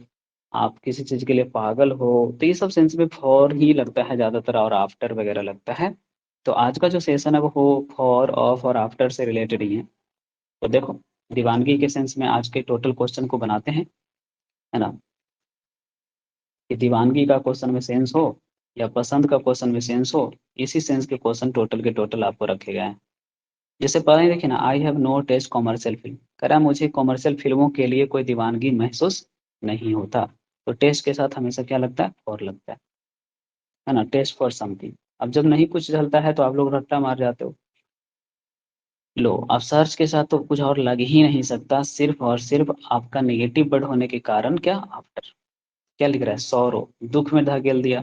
आप किसी चीज़ के लिए पागल हो, तो ये सब सेंस में फॉर ही लगता है ज़्यादातर, और आफ्टर वगैरह लगता है। तो आज का जो सेशन है वो फॉर, ऑफ और आफ्टर से रिलेटेड ही है। तो देखो, दीवानगी के सेंस में आज के टोटल क्वेश्चन को बनाते हैं, है ना, कि दीवानगी का क्वेश्चन में सेंस हो या पसंद का क्वेश्चन में सेंस हो, इसी सेंस के क्वेश्चन टोटल के टोटल आपको रखे गए हैं। जैसे पढ़े देखिए ना, I have no taste commercial film, कह रहा है मुझे कॉमर्शियल फिल्मों के लिए कोई दीवानगी महसूस नहीं होता। तो टेस्ट के साथ हमेशा क्या लगता है, और लगता है ना, टेस्ट फॉर समथिंग। अब जब नहीं कुछ चलता है तो आप लोग रट्टा मार जाते हो। लो, अब सर्च के साथ तो कुछ और लग ही नहीं सकता, सिर्फ और सिर्फ आपका नेगेटिव वर्ड होने के कारण क्या, आफ्टर। क्या लिख रहा है, सौरो, दुख में धकेल दिया।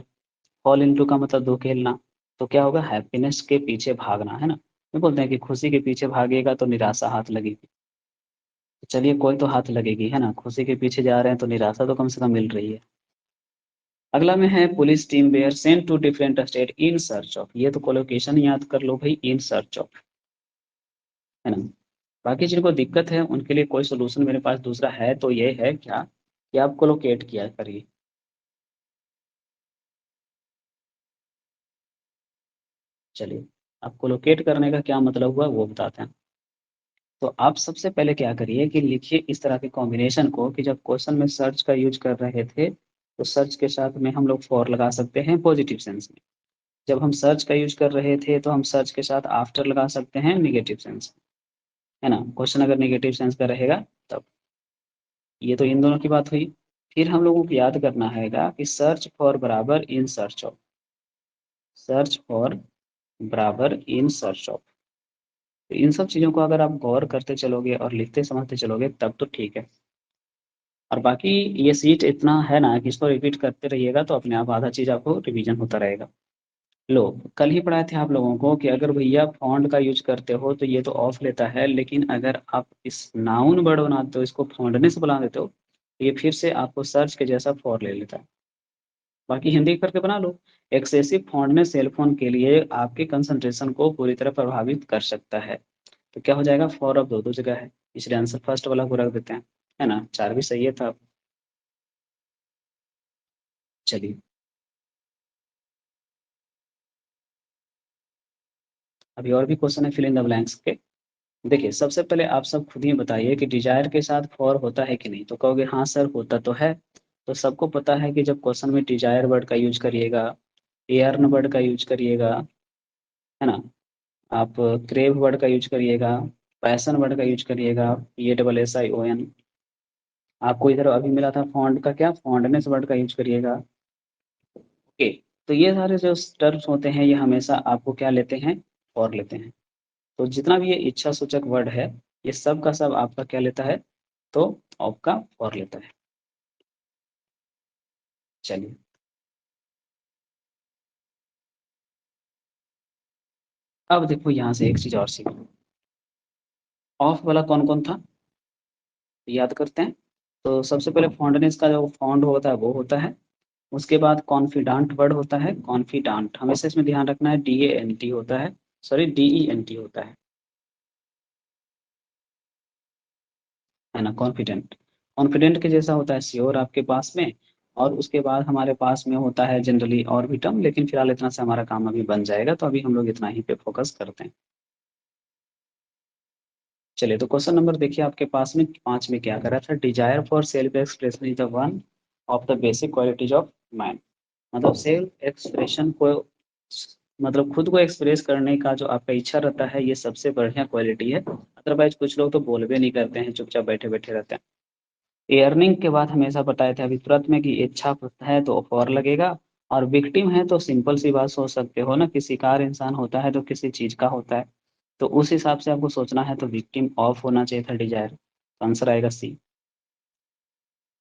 फॉल इनटू का मतलब धकेलना। तो क्या होगा, हैप्पीनेस के पीछे भागना, है ना। ये बोलते हैं कि खुशी के पीछे भागेगा तो निराशा हाथ लगेगी। तो चलिए, कोई तो हाथ लगेगी, है ना, खुशी के पीछे जा रहे हैं तो निराशा तो कम से कम मिल रही है। अगला में है police team were sent to different state in search of, ये तो कोलोकेशन याद कर लो भाई, इन सर्च ऑफ, है ना। बाकी जिनको दिक्कत है उनके लिए कोई सोल्यूशन मेरे पास दूसरा है, तो ये है क्या, कि आप कोलोकेट किया करिए। चलिए, आप कोलोकेट करने का क्या मतलब हुआ वो बताते हैं। तो आप सबसे पहले क्या करिए कि लिखिए इस तरह के कॉम्बिनेशन को, कि जब क्वेश्चन में सर्च का यूज कर रहे थे तो सर्च के साथ में हम लोग फॉर लगा सकते हैं पॉजिटिव सेंस में। जब हम सर्च का यूज कर रहे थे तो हम सर्च के साथ आफ्टर लगा सकते हैं निगेटिव सेंस, है ना, क्वेश्चन अगर निगेटिव सेंस का रहेगा तब। ये तो इन दोनों की बात हुई। फिर हम लोगों को याद करना हैगा कि सर्च फॉर बराबर इन सर्च ऑफ, सर्च फॉर बराबर इन सर्च ऑफ। तो इन सब चीज़ों को अगर आप गौर करते चलोगे और लिखते समझते चलोगे तब तो ठीक है। और बाकी ये सीट इतना है ना कि इसको रिपीट करते रहिएगा तो अपने आप आधा चीज़ आपको रिवीजन होता रहेगा। लो, कल ही पढ़ाए थे आप लोगों को कि अगर भैया फॉन्ट का यूज करते हो तो ये तो ऑफ लेता है, लेकिन अगर आप इस नाउन वर्ड बनाते हो, इसको फॉन्टनेस बुला देते हो, तो ये फिर से आपको सर्च के जैसा फॉर ले लेता है। बाकी हिंदी करके बना लो। एक्सेसिव फॉन्टनेस सेल फोन के लिए आपके कंसंट्रेशन को पूरी तरह प्रभावित कर सकता है। तो क्या हो जाएगा, फॉर अब दो दो जगह है, इसलिए आंसर फर्स्ट वाला को रख देते हैं, है ना, चार भी सही है था। चलिए, अभी और भी क्वेश्चन है फिल इन द ब्लैंक्स के। देखिए, सबसे पहले आप सब खुद ही बताइए कि डिजायर के साथ फॉर होता है कि नहीं, तो कहोगे हाँ सर होता तो है। तो सबको पता है कि जब क्वेश्चन में डिजायर वर्ड का यूज करिएगा, एयर्न वर्ड का यूज करिएगा, है ना, आप क्रेव वर्ड का यूज करिएगा, पैसन वर्ड का यूज करिएगा, PASSION। आपको इधर अभी मिला था फॉन्ट का, क्या फॉन्टनेस वर्ड का यूज करिएगा। ओके। तो ये सारे जो टर्म्स होते हैं ये हमेशा आपको क्या लेते हैं, फॉर लेते हैं। तो जितना भी ये इच्छा सूचक वर्ड है, ये सब का सब आपका क्या लेता है, तो आपका फॉर लेता है। चलिए, अब देखो यहाँ से एक चीज और सीखो। ऑफ वाला कौन कौन था, याद करते हैं। तो सबसे पहले फॉन्टनेस का जो फॉन्ट होता है वो होता है। उसके बाद कॉन्फिडांट वर्ड होता है, कॉन्फिडांट हमेशा इसमें ध्यान रखना है, DANT होता है, सॉरी DENT होता है ना, कॉन्फिडेंट। कॉन्फिडेंट के जैसा होता है श्योर आपके पास में। और उसके बाद हमारे पास में होता है जनरली और भी टर्म, लेकिन फिलहाल इतना से हमारा काम अभी बन जाएगा, तो अभी हम लोग इतना ही पे फोकस करते हैं। चलिए, तो क्वेश्चन नंबर देखिए आपके पास में 5 में क्या करा था, desire for self expression is the one of the basic qualities of man. मतलब सेल्फ एक्सप्रेशन को, मतलब खुद को एक्सप्रेस करने का जो आपका इच्छा रहता है, ये सबसे बढ़िया क्वालिटी है। अदरवाइज कुछ लोग तो बोल भी नहीं करते हैं, चुपचाप बैठे बैठे रहते हैं। अर्निंग के बाद हमेशा बताए थे अभी तुरंत में कि इच्छा है तो फॉर लगेगा, और विक्टिम है तो सिंपल सी बात सोच सकते हो ना कि शिकार इंसान होता है तो किसी चीज का होता है। तो उस हिसाब से आपको सोचना है, तो विक्टिम ऑफ होना चाहिए था डिजायर, तो आंसर आएगा सी।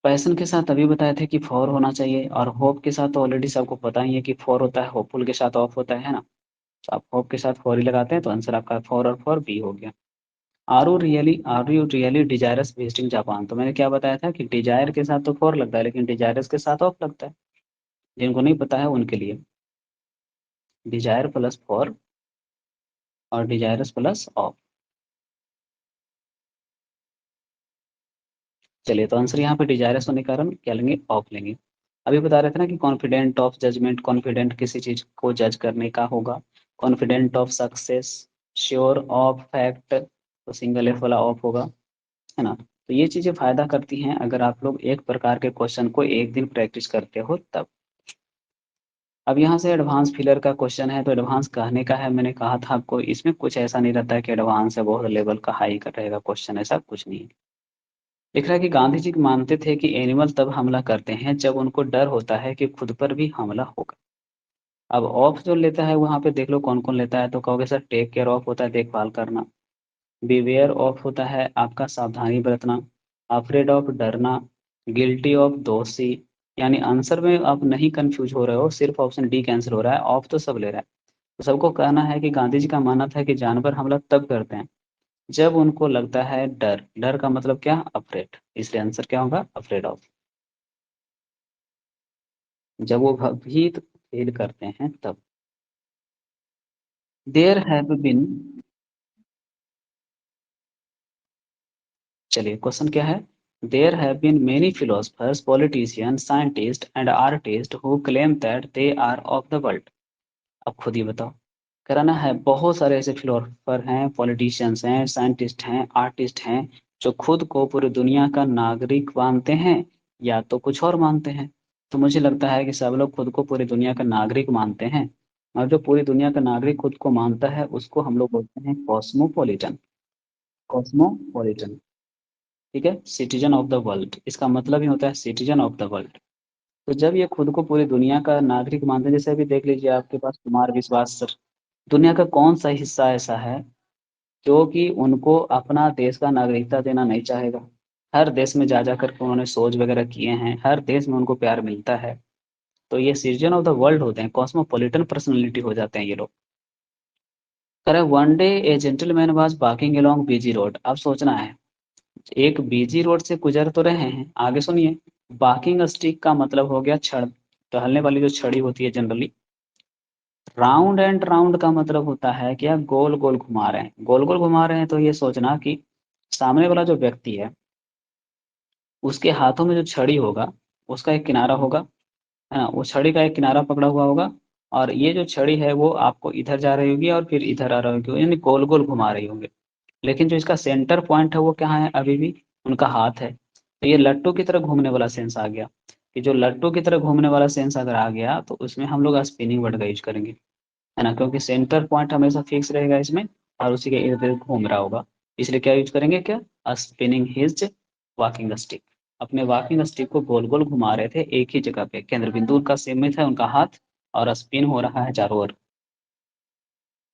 पैशन के साथ अभी बताए थे कि फॉर होना चाहिए, और होप के साथ तो ऑलरेडी सबको पता ही है कि फॉर होता है, होपफुल के साथ ऑफ होता है ना। तो आप होप के साथ फॉर ही लगाते हैं, तो आंसर आपका फॉर और फॉर बी हो गया। Are you really desirous visiting Japan? तो मैंने क्या बताया था कि डिजायर के साथ तो फॉर लगता है, लेकिन डिजायरस के साथ ऑफ लगता है। जिनको नहीं पता है उनके लिए डिजायर प्लस फॉर और डिजायरस प्लस ऑफ। चलिए, तो आंसर यहाँ पे डिजायरस होने के कारण क्या लेंगे? ऑफ लेंगे। अभी बता रहे थे ना कि कॉन्फिडेंट ऑफ जजमेंट, कॉन्फिडेंट किसी चीज को जज करने का होगा। Confident of success, sure of fact, तो सिंगल एफ वाला ऑफ होगा, है ना। तो ये चीजें फायदा करती हैं अगर आप लोग एक प्रकार के क्वेश्चन को एक दिन प्रैक्टिस करते हो तब। अब यहाँ से एडवांस फिलर का क्वेश्चन है, तो एडवांस कहने का है, मैंने कहा था आपको इसमें कुछ ऐसा नहीं रहता है कि एडवांस है बहुत लेवल का हाई का रहेगा क्वेश्चन, ऐसा कुछ नहीं है। लिख रहा है कि गांधी जी मानते थे कि एनिमल तब हमला करते हैं जब उनको डर होता है कि खुद पर भी हमला होगा। अब ऑफ जो लेता है वहां पे देख लो कौन कौन लेता है, तो कहोगे सर टेक केयर ऑफ होता है देखभाल करना, बिवेयर ऑफ होता है आपका सावधानी बरतना, अफ्रेड ऑफ डरना, गिल्टी ऑफ दोषी। यानी आंसर में आप नहीं कंफ्यूज हो रहे हो, सिर्फ ऑप्शन डी कैंसिल हो रहा है, ऑफ तो सब ले रहा है। तो सबको कहना है कि गांधी जी का मानना था कि जानवर हमला तब करते हैं जब उनको लगता है डर। डर का मतलब क्या? अफ्रेड। इसलिए आंसर क्या होगा? Afraid of. जब वो भयभीत फील करते हैं तब। देयर हैव बिन, चलिए क्वेश्चन क्या है? There have been many philosophers, politicians, scientist and artist who claim that they are of the world. अब खुद ही बताओ। कराना है, बहुत सारे ऐसे फिलोसफर हैं, पॉलिटिशियंस हैं, साइंटिस्ट हैं, आर्टिस्ट हैं जो खुद को पूरी दुनिया का नागरिक मानते हैं या तो कुछ और मानते हैं। तो मुझे लगता है कि सब लोग खुद को पूरी दुनिया का नागरिक मानते हैं, और जो पूरी दुनिया का नागरिक खुद को मानता है उसको हम लोग बोलते हैं कॉस्मोपॉलिटन। कॉस्मोपॉलिटन, ठीक है, सिटीजन ऑफ द वर्ल्ड, इसका मतलब ही होता है सिटीजन ऑफ द वर्ल्ड। तो जब ये खुद को पूरी दुनिया का नागरिक मानते हैं, जैसे अभी देख लीजिए आपके पास कुमार विश्वास सर, दुनिया का कौन सा हिस्सा ऐसा है जो कि उनको अपना देश का नागरिकता देना नहीं चाहेगा? हर देश में जा जा करके उन्होंने सोच वगैरह किए हैं, हर देश में उनको प्यार मिलता है। तो ये सिटीजन ऑफ द वर्ल्ड होते हैं, कॉस्मोपॉलिटन पर्सनैलिटी हो जाते हैं ये लोग। करें, one day a gentleman was walking along busy road. अब सोचना है, एक बीजी रोड से गुजर तो रहे हैं, आगे सुनिए। वॉकिंग स्टिक का मतलब हो गया छड़, टहलने वाली जो छड़ी होती है जनरली। राउंड एंड राउंड का मतलब होता है क्या? गोल गोल घुमा रहे हैं, गोल गोल घुमा रहे हैं। तो ये सोचना कि सामने वाला जो व्यक्ति है उसके हाथों में जो छड़ी होगा उसका एक किनारा होगा, है ना, वो छड़ी का एक किनारा पकड़ा हुआ होगा, और ये जो छड़ी है वो आपको इधर जा रही होगी और फिर इधर आ रही होगी, यानी गोल गोल घुमा रही होंगे। लेकिन जो इसका सेंटर पॉइंट है वो कहाँ है? अभी भी उनका हाथ है। तो ये लट्टू की तरह घूमने वाला सेंस आ गया, कि जो लट्टू की तरह घूमने वाला सेंस अगर आ गया तो उसमें हम लोग स्पिनिंग वर्ड का यूज करेंगे, है ना, क्योंकि सेंटर पॉइंट हमेशा फिक्स रहेगा इसमें और उसी के इर्द गिर्द घूम रहा होगा। इसलिए क्या यूज करेंगे? क्या? Spinning his walking stick. अपने वॉकिंग स्टिक को गोल गोल घुमा रहे थे एक ही जगह पे, केंद्र बिंदु उनका सीमित है उनका हाथ, और स्पिन हो रहा है चारों ओर।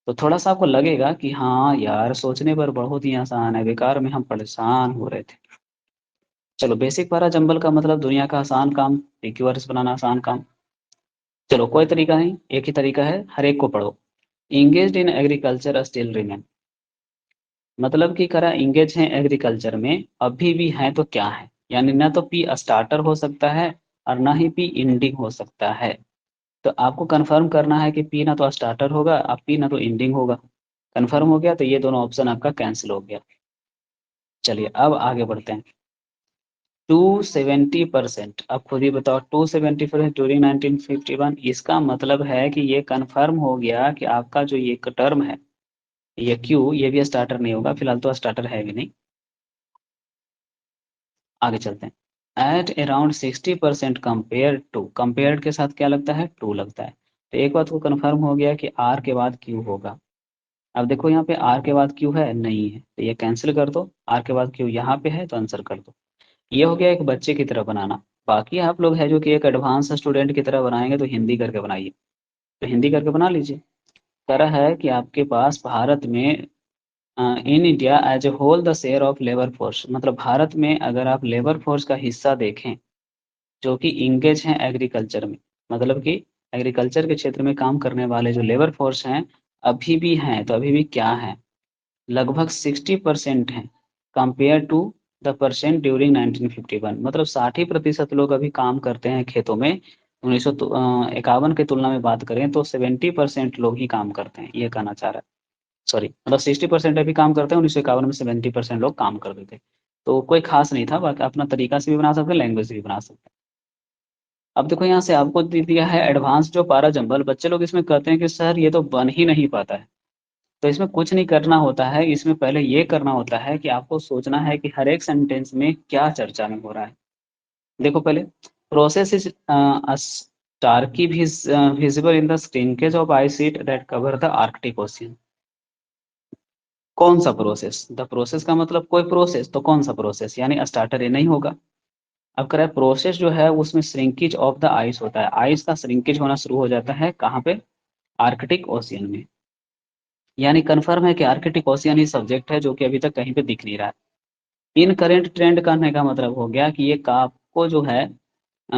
तो थोड़ा सा आपको लगेगा कि हाँ यार सोचने पर बहुत ही आसान है, बेकार में हम परेशान हो रहे थे। चलो, बेसिक पैरा जंबल का मतलब दुनिया का आसान काम, PQRS बनाना आसान काम। चलो, कोई तरीका नहीं, एक ही तरीका है, हर एक को पढ़ो। Engage in agriculture still remain, मतलब कि करा इंगेज हैं एग्रीकल्चर में अभी भी हैं तो क्या है, यानी ना तो पी स्टार्टर हो सकता है और ना ही पी इंडिंग हो सकता है। तो आपको कंफर्म करना है कि पी ना तो स्टार्टर होगा और पी ना तो इंडिंग होगा। कंफर्म हो गया, तो ये दोनों ऑप्शन आपका कैंसिल हो गया। चलिए अब आगे बढ़ते हैं। 270%, अब खुद ही बताओ, 270% ड्यूरिंग 1951, इसका मतलब है कि ये कंफर्म हो गया कि आपका जो ये टर्म है, ये क्यू, ये भी स्टार्टर नहीं होगा, फिलहाल तो स्टार्टर है भी नहीं। आगे चलते हैं। At around 60% compare to, compare के साथ क्या लगता है? टू लगता है। तो एक बात को कंफर्म हो गया कि आर के बाद क्यू होगा। अब देखो यहाँ पे आर के बाद क्यू है नहीं है, तो ये कैंसिल कर दो, आर के बाद क्यू यहाँ पे है तो आंसर कर दो। ये हो गया एक बच्चे की तरह बनाना। बाकी आप लोग है जो कि एक एडवांस स्टूडेंट की तरह बनाएंगे तो हिंदी करके बनाइए, तो हिंदी करके बना लीजिए। तरह है कि आपके पास भारत में in India as a whole the share of labour force, मतलब भारत में अगर आप लेबर फोर्स का हिस्सा देखें जो कि इंगेज हैं एग्रीकल्चर में, मतलब कि एग्रीकल्चर के क्षेत्र में काम करने वाले जो लेबर फोर्स हैं अभी भी हैं, तो अभी भी क्या है? लगभग 60% हैं compare to the percent during 1951। मतलब 60% लोग अभी काम करते हैं खेतों में। 1951 की तुलना में बात करें तो 70% लोग ही काम करते हैं, ये कहना चाह रहा है। सॉरी, मतलब 60% अभी काम करते हैं, 1951 में 70% लोग काम करते थे। तो कोई खास नहीं था, बाकी अपना तरीका से भी बना सकते हैं, लैंग्वेज से भी बना सकते हैं। अब देखो यहाँ से आपको दे दिया है एडवांस जो पारा जंबल। बच्चे लोग इसमें कहते हैं कि सर ये तो बन ही नहीं पाता है। तो इसमें कुछ नहीं करना होता है, इसमें पहले ये करना होता है कि आपको सोचना है कि हर एक सेंटेंस में क्या चर्चा में हो रहा है। देखो पहले, process is Starkey visible in the shrinkage of ice sheet that cover the Arctic Ocean। कौन सा प्रोसेस? द प्रोसेस का मतलब कोई प्रोसेस, तो कौन सा प्रोसेस? यानी स्टार्टर ये नहीं होगा। अब कह रहा है प्रोसेस जो है उसमें श्रिंकेज ऑफ द आइस होता है, आइस का श्रिंकेज होना शुरू हो जाता है कहाँ पे? आर्कटिक ओशियन में। यानी कंफर्म है कि आर्कटिक ओशियन ही सब्जेक्ट है, जो कि अभी तक कहीं पे दिख नहीं रहा है। इन करेंट ट्रेंड कहने का मतलब हो गया कि ये आपको जो है अ,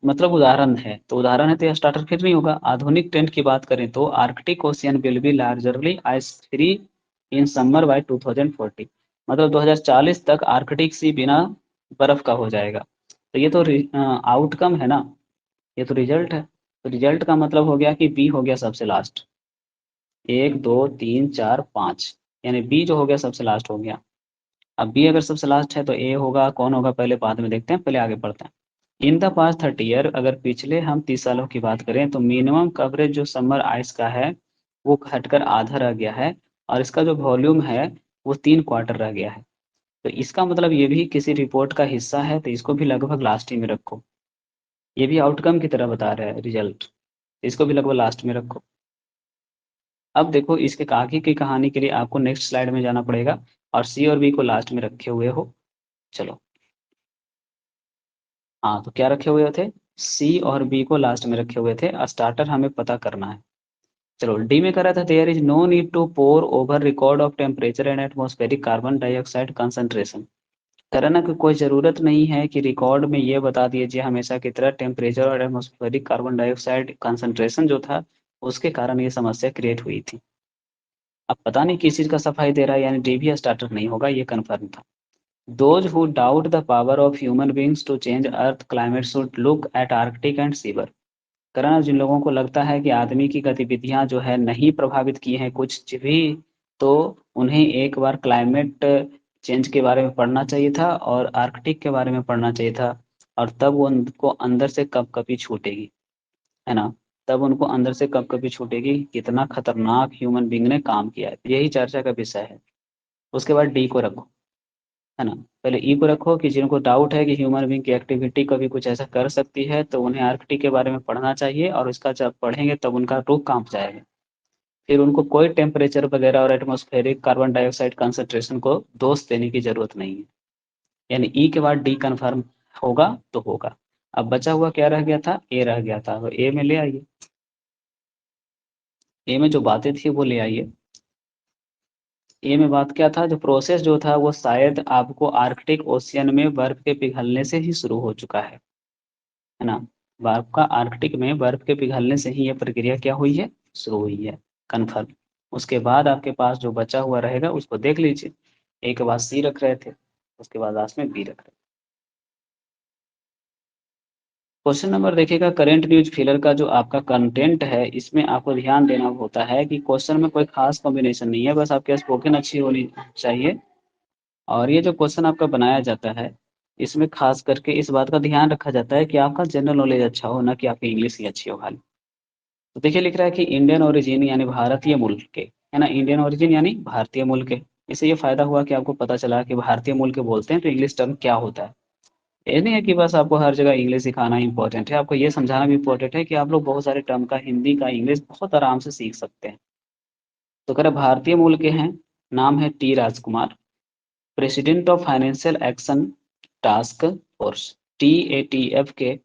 मतलब उदाहरण है, तो उदाहरण है तो यह स्टार्टर फिर नहीं होगा। आधुनिक ट्रेंड की बात करें तो Arctic Ocean will be largely ice free in summer by 2040। मतलब 2040 तक आर्कटिक सी बिना बर्फ का हो जाएगा। तो ये तो आउटकम है ना, ये तो रिजल्ट है। तो रिजल्ट का मतलब हो गया कि बी हो गया सबसे लास्ट। 1 2 3 4 5, यानी बी जो हो गया सबसे लास्ट हो गया। अब बी अगर सबसे लास्ट है तो ए होगा, कौन होगा पहले बाद में देखते हैं, पहले आगे बढ़ते हैं। इन द पास्ट 30 ईयर, अगर पिछले हम 30 सालों की बात करें तो मिनिमम कवरेज जो समर आइस का है वो घटकर आधा रह गया है, और इसका जो वॉल्यूम है वो 3 क्वार्टर रह गया है। तो इसका मतलब ये भी किसी रिपोर्ट का हिस्सा है, तो इसको भी लगभग लास्ट ही में रखो। ये भी आउटकम की तरह बता रहा है रिजल्ट, इसको भी लगभग लास्ट में रखो। अब देखो इसके आगे की कहानी के लिए आपको नेक्स्ट स्लाइड में जाना पड़ेगा, और सी और बी को लास्ट में रखे हुए हो। चलो, हाँ तो क्या रखे हुए थे? सी और बी को लास्ट में रखे हुए थे, स्टार्टर हमें पता करना है। चलो, डी में करा था there is no need to pour over record of temperature and atmospheric carbon dioxide concentration. करना की कोई जरूरत नहीं है कि रिकॉर्ड में ये बता दीजिए हमेशा की तरह टेम्परेचर और एटमॉस्फेरिक कार्बन डाइऑक्साइड कंसंट्रेशन जो था उसके कारण ये समस्या क्रिएट हुई थी। अब पता नहीं किस चीज का सफाई दे रहा है, यानी डी भी स्टार्टर नहीं होगा, ये कन्फर्म था। Those who doubt the power of human beings to change Earth climate should look at Arctic and Siberia। करना, जिन लोगों को लगता है कि आदमी की गतिविधियां जो है नहीं प्रभावित की हैं कुछ भी, तो उन्हें एक बार क्लाइमेट चेंज के बारे में पढ़ना चाहिए था और आर्कटिक के बारे में पढ़ना चाहिए था। और तब वो उनको अंदर से कपकपी छूटेगी, है ना। तब उनको अंदर से कपकपी छूटेगी कितना खतरनाक ह्यूमन बींग ने काम किया है, यही चर्चा का विषय है। उसके बाद डी को रखो, है ना। पहले ई को रखो कि जिनको डाउट है कि ह्यूमन बींग की एक्टिविटी कभी कुछ ऐसा कर सकती है तो उन्हें आर्कटिक के बारे में पढ़ना चाहिए, और उसका जब पढ़ेंगे तब उनका रूह कांप जाएगा। फिर उनको कोई टेम्परेचर वगैरह और एटमॉस्फेरिक कार्बन डाइऑक्साइड कंसंट्रेशन को दोष देने की जरूरत नहीं है। यानी ई के बाद डी कंफर्म होगा तो होगा। अब बचा हुआ क्या रह गया था? ए रह गया था, तो ए में ले आइए। ए में जो बातें थी वो ले आइए। ए में बात क्या था? जो प्रोसेस जो था वो शायद आपको आर्कटिक ओशियन में बर्फ के पिघलने से ही शुरू हो चुका है ना। बर्फ का आर्कटिक में बर्फ के पिघलने से ही यह प्रक्रिया क्या हुई है? शुरू हुई है, कन्फर्म। उसके बाद आपके पास जो बचा हुआ रहेगा उसको देख लीजिए। ए के बाद सी रख रहे थे, उसके बाद लास्ट में बी रख रहे थे। क्वेश्चन नंबर देखिएगा, करेंट न्यूज फिलर का जो आपका कंटेंट है इसमें आपको ध्यान देना होता है कि क्वेश्चन में कोई खास कॉम्बिनेशन नहीं है, बस आपकी स्पोकन अच्छी होनी चाहिए। और ये जो क्वेश्चन आपका बनाया जाता है इसमें खास करके इस बात का ध्यान रखा जाता है कि आपका जनरल नॉलेज अच्छा हो, ना कि आपकी इंग्लिश ही अच्छी हो खाली। तो देखिए लिख रहा है कि इंडियन ओरिजिन यानी भारतीय मूल के, है ना। इंडियन ओरिजिन यानी भारतीय मूल के। इससे ये फायदा हुआ कि आपको पता चला कि भारतीय मूल के बोलते हैं तो इंग्लिश टर्म क्या होता है। ये नहीं है कि बस आपको हर जगह इंग्लिश सिखाना ही इंपॉर्टेंट है, आपको ये समझाना भी इंपॉर्टेंट है कि आप लोग बहुत सारे टर्म का हिंदी का इंग्लिश बहुत आराम से सीख सकते हैं। तो कह रहे भारतीय मूल के हैं, नाम है T Rajkumar, president of financial action task force, TATF के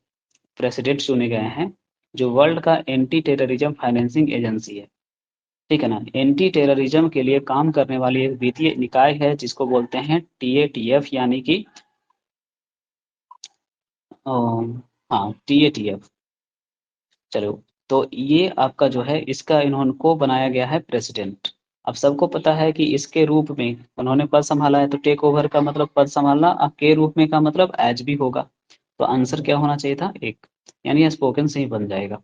प्रेसिडेंट चुने गए हैं, जो वर्ल्ड का एंटी टेररिज्म फाइनेंसिंग एजेंसी है। ठीक है ना। एंटी टेररिज्म के लिए काम करने वाली एक वित्तीय निकाय है जिसको बोलते हैं TATF, यानी कि हाँ TATF। चलो, तो ये आपका जो है इसका इन्होंने को बनाया गया है प्रेसिडेंट। अब सबको पता है कि इसके रूप में उन्होंने पद संभाला है, तो टेक ओवर का मतलब पद संभालना, अब के रूप में का मतलब एज भी होगा, तो आंसर क्या होना चाहिए था, एक, यानी स्पोकन से ही बन जाएगा।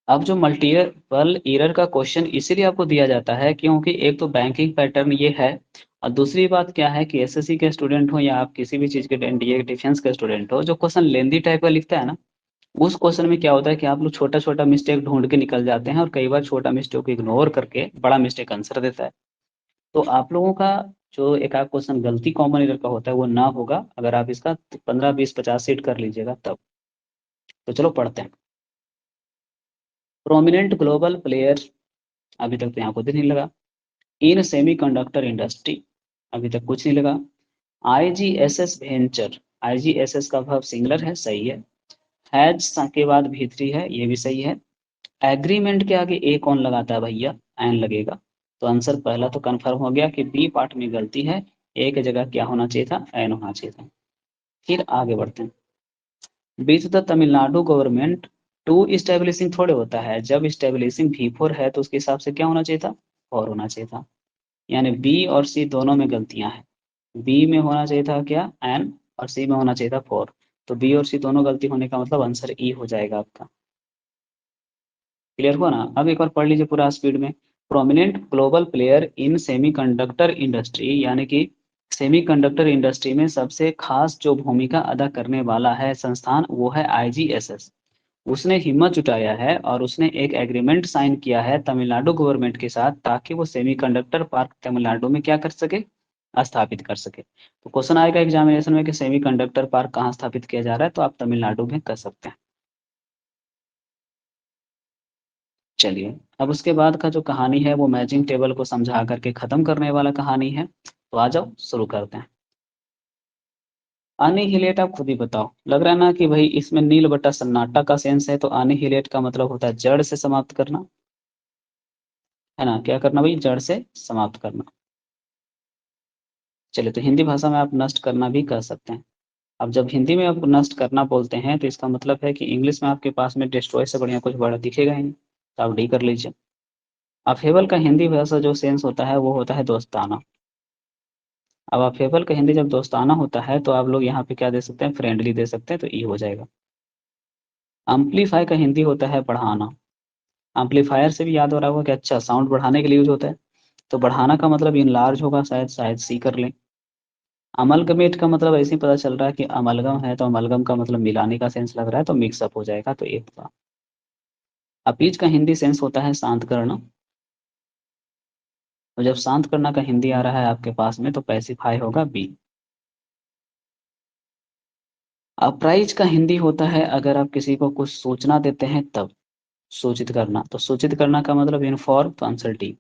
अब जो मल्टीपल एरर का क्वेश्चन इसीलिए आपको दिया जाता है क्योंकि एक तो बैंकिंग पैटर्न ये है, और दूसरी बात क्या है कि एसएससी के स्टूडेंट हो या आप किसी भी चीज़ के डीए डिफेंस के स्टूडेंट हो, जो क्वेश्चन लेंदी टाइप का लिखता है ना, उस क्वेश्चन में क्या होता है कि आप लोग छोटा-छोटा मिस्टेक ढूँढ के निकल जाते हैं और कई बार छोटा मिस्टेक को इग्नोर करके बड़ा मिस्टेक आंसर देता है। तो आप लोगों का जो एक आध क्वेश्चन गलती कॉमन एरर का होता है वो ना होगा अगर आप इसका 15, 20, 50 सेट कर लीजिएगा तब। तो चलो पढ़ते हैं। प्रोमिनेंट ग्लोबल प्लेयर, अभी तक तो यहाँ कुछ नहीं लगा। इन सेमीकंडक्टर इंडस्ट्री, अभी तक कुछ नहीं लगा। आईजीएसएस वेंचर, आईजीएसएस का वर्ब सिंगुलर है, सही है। हैज के बाद भी3 है, ये भी सही है। एग्रीमेंट के आगे ए कौन लगाता है भैया, एन लगेगा। तो आंसर पहला तो कंफर्म हो गया कि बी पार्ट में गलती है, ए की जगह क्या होना चाहिए था, एन होना चाहिए था। फिर आगे बढ़ते हैं। With the Tamil Nadu government to establishing थोड़े होता है, जब स्टेब्लिशिंग V4 है तो उसके हिसाब से क्या होना चाहिए था, और होना चाहिए था, यानी बी और सी दोनों में गलतियां हैं। बी में होना चाहिए था क्या, एन, और सी में होना चाहिए था 4। तो बी और सी दोनों गलती होने का मतलब आंसर ई हो जाएगा आपका। क्लियर हुआ ना। अब एक बार पढ़ लीजिए पूरा स्पीड में। Prominent global player in semiconductor industry, यानी कि सेमीकंडक्टर इंडस्ट्री में सबसे खास जो भूमिका अदा करने वाला है संस्थान वो है आईजीएसएस। उसने हिम्मत जुटाया है और उसने एक एग्रीमेंट साइन किया है तमिलनाडु गवर्नमेंट के साथ ताकि वो सेमीकंडक्टर पार्क तमिलनाडु में क्या कर सके, स्थापित कर सके। तो क्वेश्चन आएगा एग्जामिनेशन में कि सेमीकंडक्टर पार्क कहाँ स्थापित किया जा रहा है, तो आप तमिलनाडु में कर सकते हैं। चलिए, अब उसके बाद का जो कहानी है वो मैचिंग टेबल को समझा करके खत्म करने वाला कहानी है, तो आ जाओ शुरू करते हैं। अनिहिलेट आप खुद ही बताओ, लग रहा है ना कि भाई इसमें नील बट्टा सन्नाटा का सेंस है, तो अनिहिलेट का मतलब होता है जड़ से समाप्त करना, है ना, क्या करना भाई, जड़ से समाप्त करना। चलिए, तो हिंदी भाषा में आप नष्ट करना भी कह सकते हैं। अब जब हिंदी में आप नष्ट करना बोलते हैं तो इसका मतलब है कि इंग्लिश में आपके पास में डिस्ट्रॉय से बढ़िया कुछ वर्ड दिखेगा ही नहीं, तो आप डी कर लीजिए। अफेबल का हिंदी भाषा जो सेंस होता है वो होता है दोस्ताना। अब अफेबल का हिंदी जब दोस्ताना होता है तो आप लोग यहाँ पे क्या दे सकते हैं, फ्रेंडली दे सकते हैं, तो ई हो जाएगा। अम्पलीफाई का हिंदी होता है बढ़ाना। एम्पलीफायर से भी याद हो रहा होगा कि अच्छा साउंड बढ़ाने के लिए यूज होता है, तो बढ़ाना का मतलब इनलार्ज होगा, शायद शायद सी कर लें। अमलगमेट का मतलब ऐसे ही पता चल रहा है कि अमलगम है, तो अमलगम का मतलब मिलाने का सेंस लग रहा है, तो मिक्सअप हो जाएगा, तो एक होगा। अपीज का हिंदी सेंस होता है शांत करना। तो जब शांत करना का हिंदी आ रहा है आपके पास में तो पैसिफाई होगा बी। अप्राइज का हिंदी होता है अगर आप किसी को कुछ सूचना देते हैं तब, सूचित करना, तो सूचित करना का मतलब इन्फॉर्म, तो आंसर डी।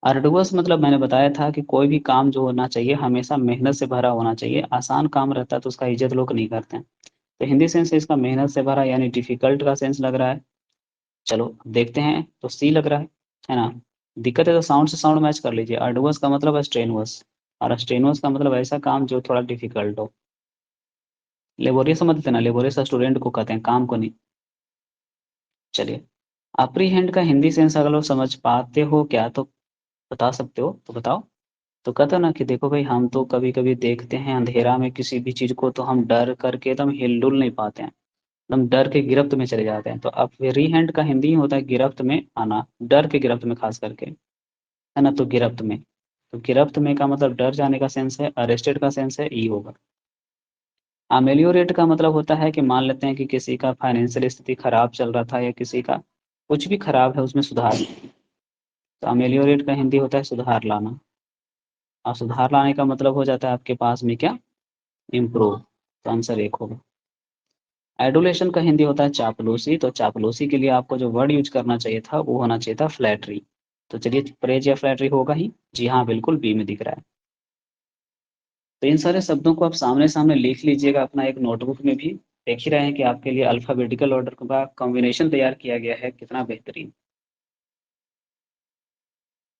अर्डुअस मतलब मैंने बताया था कि कोई भी काम जो होना चाहिए हमेशा मेहनत से भरा होना चाहिए, आसान काम रहता है तो उसका इज्जत लोग नहीं करते हैं। तो हिंदी सेंस से इसका मेहनत से भरा यानी डिफिकल्ट का सेंस लग रहा है। चलो देखते हैं, तो सी लग रहा है ना। दिक्कत है तो साउंड से साउंड मैच कर लीजिए। अर्डुअस का मतलब है स्ट्रेनुअस, और स्ट्रेनुअस का मतलब ऐसा काम जो थोड़ा डिफिकल्ट हो। लेबोरियस समझते हैं ना, लेबोरियस स्टूडेंट को कहते हैं, काम को नहीं। चलिए, अप्रीहेंड का हिंदी सेंस अगर लोग समझ पाते हो क्या तो बता सकते हो, तो बताओ। तो कहता ना कि देखो भाई हम तो कभी कभी देखते हैं अंधेरा में किसी भी चीज को, तो हम डर करके एकदम हिलडुल नहीं पाते हैं, एकदम डर के गिरफ्त में चले जाते हैं। तो अब रिहेंड का हिंदी होता है गिरफ्त में आना, डर के गिरफ्त में खास करके, है ना, तो गिरफ्त में। तो गिरफ्त में का मतलब डर जाने का सेंस है, अरेस्टेड का सेंस है, ई होगा। अमेलियोरेट का मतलब होता है कि मान लेते हैं कि किसी का फाइनेंशियल स्थिति खराब चल रहा था या किसी का कुछ भी खराब है उसमें सुधार, तो अमेलियोरेट का हिंदी होता है सुधार लाना। और सुधार लाने का मतलब हो जाता है आपके पास में क्या, इम्प्रूव, तो आंसर एक होगा। एडुलेशन का हिंदी होता है चापलूसी, तो चापलूसी के लिए आपको जो वर्ड यूज करना चाहिए था वो होना चाहिए था फ्लैटरी। तो चलिए, प्रेज या फ्लैटरी होगा ही, जी हाँ बिल्कुल बी में दिख रहा है। तो इन सारे शब्दों को आप सामने सामने लिख लीजिएगा अपना एक नोटबुक में भी। देख ही रहे हैं कि आपके लिए अल्फाबेटिकल ऑर्डर का कॉम्बिनेशन तैयार किया गया है, कितना बेहतरीन।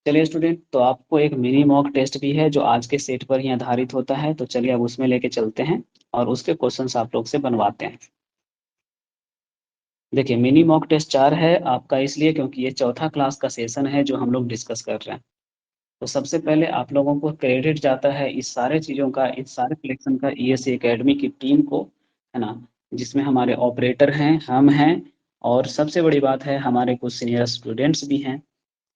चलिए स्टूडेंट, तो आपको एक मिनी मॉक टेस्ट भी है जो आज के सेट पर ही आधारित होता है, तो चलिए अब उसमें लेके चलते हैं और उसके क्वेश्चंस आप लोग से बनवाते हैं। देखिए मिनी मॉक टेस्ट 4 है आपका, इसलिए क्योंकि ये चौथा क्लास का सेशन है जो हम लोग डिस्कस कर रहे हैं। तो सबसे पहले आप लोगों को क्रेडिट जाता है इस सारे चीज़ों का, इस सारे कलेक्शन का ईएससी एकेडमी की टीम को, है ना? जिसमें हमारे ऑपरेटर हैं, हम हैं, और सबसे बड़ी बात है हमारे कुछ सीनियर स्टूडेंट्स भी हैं,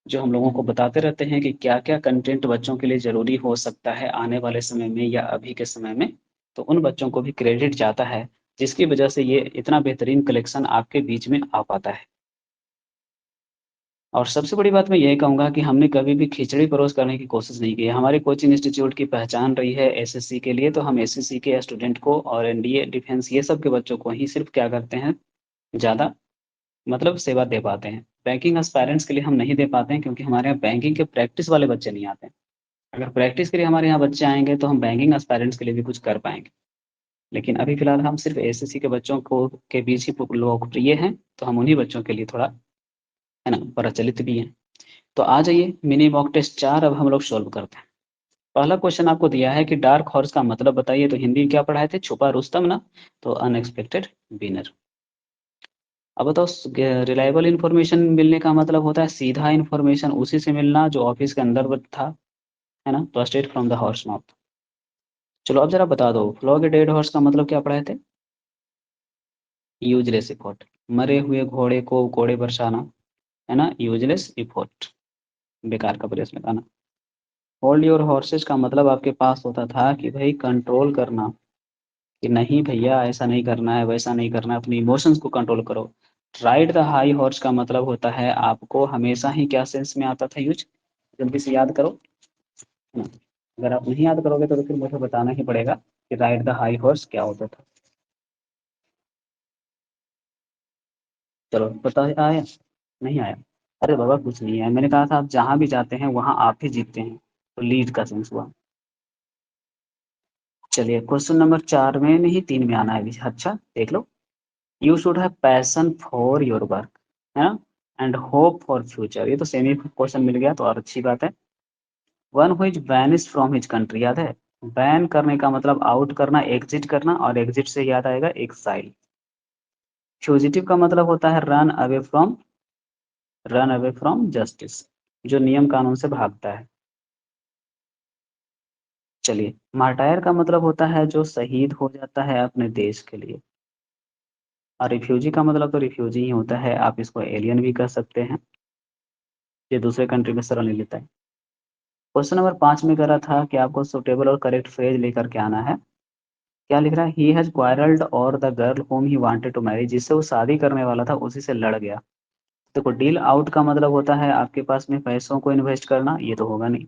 जो हम लोगों को बताते रहते हैं कि क्या-क्या कंटेंट बच्चों के लिए ज़रूरी हो सकता है आने वाले समय में या अभी के समय में। तो उन बच्चों को भी क्रेडिट जाता है, जिसकी वजह से ये इतना बेहतरीन कलेक्शन आपके बीच में आ पाता है। और सबसे बड़ी बात मैं यही कहूँगा कि हमने कभी भी खिचड़ी परोस करने की कोशिश नहीं की है। हमारी कोचिंग इंस्टीट्यूट की पहचान रही है एसएससी के लिए, तो हम एसएससी के स्टूडेंट को और एनडीए, डिफेंस ये सब के बच्चों को ही सिर्फ़ क्या करते हैं, ज़्यादा मतलब सेवा दे पाते हैं। बैंकिंग एस्पायरेंट्स के लिए हम नहीं दे पाते हैं क्योंकि हमारे यहाँ बैंकिंग के प्रैक्टिस वाले बच्चे नहीं आते हैं। अगर प्रैक्टिस के लिए हमारे यहाँ बच्चे आएँगे तो हम बैंकिंग एस्पायरेंट्स के लिए भी कुछ कर पाएँगे। लेकिन अभी फ़िलहाल हम सिर्फ़ एसएससी के बच्चों को के बीच ही लोकप्रिय हैं, तो हम उन्हीं बच्चों के लिए थोड़ा, है ना, प्रचलित भी हैं। तो आ जाइए मिनी मॉक टेस्ट 4 अब हम लोग सॉल्व करते हैं। पहला क्वेश्चन आपको दिया है कि डार्क हॉर्स का मतलब बताइए, तो हिंदी में क्या पढ़ाए थे? छुपा रुस्तम ना? तो अनएक्सपेक्टेड विनर। अब बताओ रिलायबल इन्फॉर्मेशन मिलने का मतलब होता है सीधा इन्फॉर्मेशन उसी से मिलना जो ऑफिस के अंदर था, है ना? तो straight from the horse mouth. चलो अब जरा बता दो फ्लॉग ए डेड हॉर्स का मतलब क्या पढ़ाए थे? Useless effort. मरे हुए घोड़े को घोड़े बरसाना, है ना? यूजलेस इफोर्ट, बेकार का प्रयास लगाना। होल्ड योर हॉर्सेस का मतलब आपके पास होता था कि भाई कंट्रोल करना, कि नहीं भैया ऐसा नहीं करना है, वैसा नहीं करना है, अपने इमोशंस को कंट्रोल करो। राइड द हाई हॉर्स का मतलब होता है आपको हमेशा ही क्या सेंस में आता था यूज, जल्दी से याद करो, है ना? अगर आप नहीं याद करोगे तो फिर मुझे बताना ही पड़ेगा कि राइड द हाई हॉर्स क्या होता था। चलो पता आया? नहीं आया? अरे बाबा कुछ नहीं है, मैंने कहा था आप जहाँ भी जाते हैं वहाँ आप ही जीतते हैं, तो लीड का सेंस हुआ। चलिए क्वेश्चन नंबर 4 में नहीं 3 में आना है अभी। अच्छा देख लो, you should have passion for your work, है ना, एंड होप फॉर फ्यूचर। ये तो सेमी क्वेश्चन मिल गया तो और अच्छी बात है। One which banish from his country, याद है? बैन करने का मतलब आउट करना, एग्जिट करना, और एग्जिट से याद आएगा एक्साइल। फ्यूजिटिव का मतलब होता है रन अवे फ्रॉम जस्टिस, जो नियम कानून से भागता है। चलिए मार्टायर का मतलब होता है जो शहीद हो जाता है अपने देश के लिए। और रिफ्यूजी का मतलब तो रिफ्यूजी ही होता है, आप इसको एलियन भी कह सकते हैं, ये दूसरे कंट्री में शरण ले लेता है। क्वेश्चन नंबर 5 में कह रहा था कि आपको सुटेबल और करेक्ट फ्रेज लेकर के आना है। क्या लिख रहा है? ही हैज क्वारल्ड और the girl whom he wanted to marry, जिससे वो शादी करने वाला था उसी से लड़ गया। देखो डील आउट का मतलब होता है आपके पास में पैसों को इन्वेस्ट करना, ये तो होगा नहीं।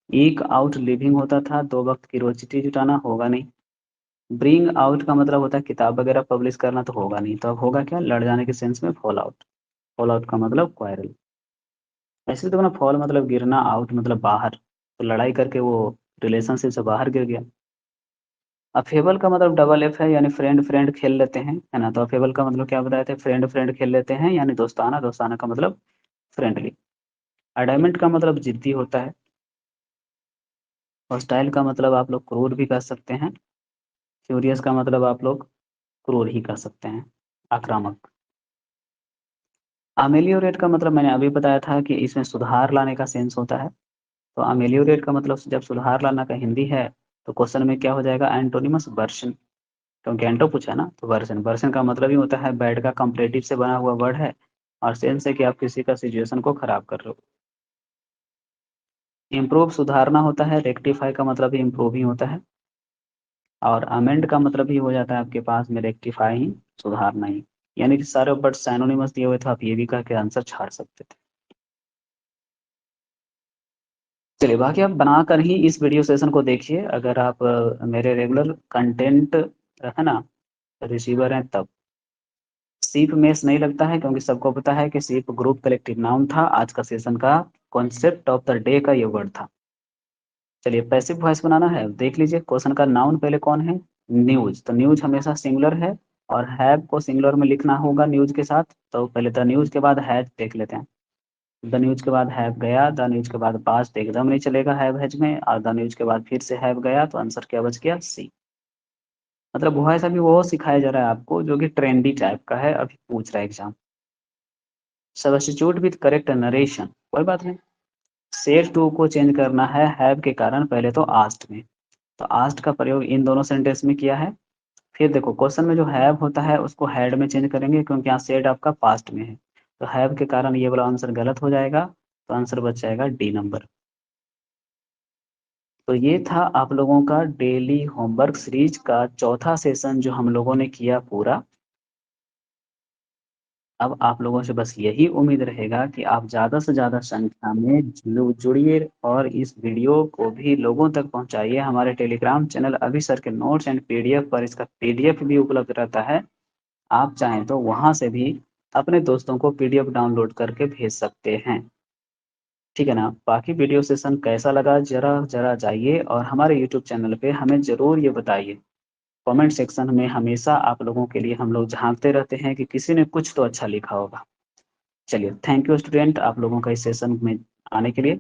ईक आउट लिविंग होता था, 2 वक्त की रोटी जुटाना, होगा नहीं। ब्रिंग आउट का मतलब होता है किताब वगैरह पब्लिश करना, तो होगा नहीं। तो अब होगा क्या? लड़ जाने के सेंस में फॉल आउट। फॉल आउट का मतलब क्वारल। ऐसे तो ना, फॉल मतलब गिरना, आउट मतलब बाहर, तो लड़ाई करके वो रिलेशनशिप से बाहर गिर गया। अफेबल का मतलब डबल एफ है, यानी फ्रेंड फ्रेंड खेल लेते हैं, है ना? तो अफेबल का मतलब क्या बताए थे? फ्रेंड फ्रेंड खेल लेते हैं, यानी दोस्ताना, दोस्ताना का मतलब फ्रेंडली। अडामेंट का मतलब जिद्दी होता है। हॉस्टाइल का मतलब आप लोग क्रूर भी कह सकते हैं। फ्यूरियस का मतलब आप लोग क्रूर ही कह सकते हैं, आक्रामक। अमेलियोरेट का मतलब मैंने अभी बताया था कि इसमें सुधार लाने का सेंस होता है। तो अमेलियोरेट का मतलब जब सुधार लाना का हिंदी है, तो क्वेश्चन में क्या हो जाएगा? एंटोनिमस वर्सन, क्योंकि एंटो पूछा है ना, तो वर्सन। वर्सन का मतलब ही होता है बैड का कंपलेटिव से बना हुआ वर्ड है, और सेंस है कि आप किसी का सिचुएशन को खराब कर रहे हो। इम्प्रूव सुधारना होता है, रेक्टिफाई का मतलब भी इम्प्रूव ही होता है, और अमेंड का मतलब ही हो जाता है आपके पास में रेक्टिफाई ही, सुधारना ही। यानी कि सारे वर्ड साइनोनिमस दिए हुए थे, आप ये भी कह के आंसर छाड़ सकते थे। चलिए बाकी आप बनाकर ही इस वीडियो सेशन को देखिए, अगर आप मेरे रेगुलर कंटेंट, है ना, रिसीवर हैं तब। सीप मेस नहीं लगता है क्योंकि सबको पता है कि सीप ग्रुप कलेक्टिव नाउन था। आज का सेशन का कॉन्सेप्ट ऑफ द डे का ये वर्ड था। चलिए पैसिव वॉइस बनाना है, देख लीजिए क्वेश्चन का नाउन पहले कौन है? न्यूज। तो न्यूज हमेशा सिंगुलर है, और हैव को सिंगुलर में लिखना होगा न्यूज के साथ। तो पहले द न्यूज के बाद हैज देख लेते हैं। द न्यूज के बाद हैव गया, द न्यूज के बाद पास्ट एकदम नहीं चलेगा हैव हैज में, और द न्यूज के बाद फिर से हैव गया, तो आंसर क्या बच गया? सी। मतलब वैसा भी वो सिखाया जा रहा है आपको जो कि ट्रेंडी टाइप का है, अभी पूछ रहा है exam. Substitute with correct narration, कोई बात नहीं। सेड टू को चेंज करना है हैव के कारण पहले तो आस्क्ड में। तो आस्क्ड का प्रयोग इन दोनों सेंटेंस में किया है। फिर देखो क्वेश्चन में जो हैव होता है उसको हैड में चेंज करेंगे क्योंकि यहाँ सेड आपका पास्ट में है। तो हैव के कारण ये वाला आंसर गलत हो जाएगा, तो आंसर बच जाएगा डी नंबर। तो ये था आप लोगों का डेली होमवर्क सीरीज का चौथा सेशन जो हम लोगों ने किया पूरा। अब आप लोगों से बस यही उम्मीद रहेगा कि आप ज़्यादा से ज़्यादा संख्या में जुड़िए और इस वीडियो को भी लोगों तक पहुंचाइए। हमारे टेलीग्राम चैनल अभी सर के नोट्स एंड पीडीएफ पर इसका पीडीएफ भी उपलब्ध रहता है। आप चाहें तो वहां से भी अपने दोस्तों को पीडीएफ डाउनलोड करके भेज सकते हैं। ठीक है ना? बाकी वीडियो सेशन कैसा लगा ज़रा जाइए और हमारे यूट्यूब चैनल पे हमें ज़रूर ये बताइए। कमेंट सेक्शन में हमेशा आप लोगों के लिए हम लोग झाँकते रहते हैं कि किसी ने कुछ तो अच्छा लिखा होगा। चलिए, थैंक यू स्टूडेंट आप लोगों का इस सेशन में आने के लिए।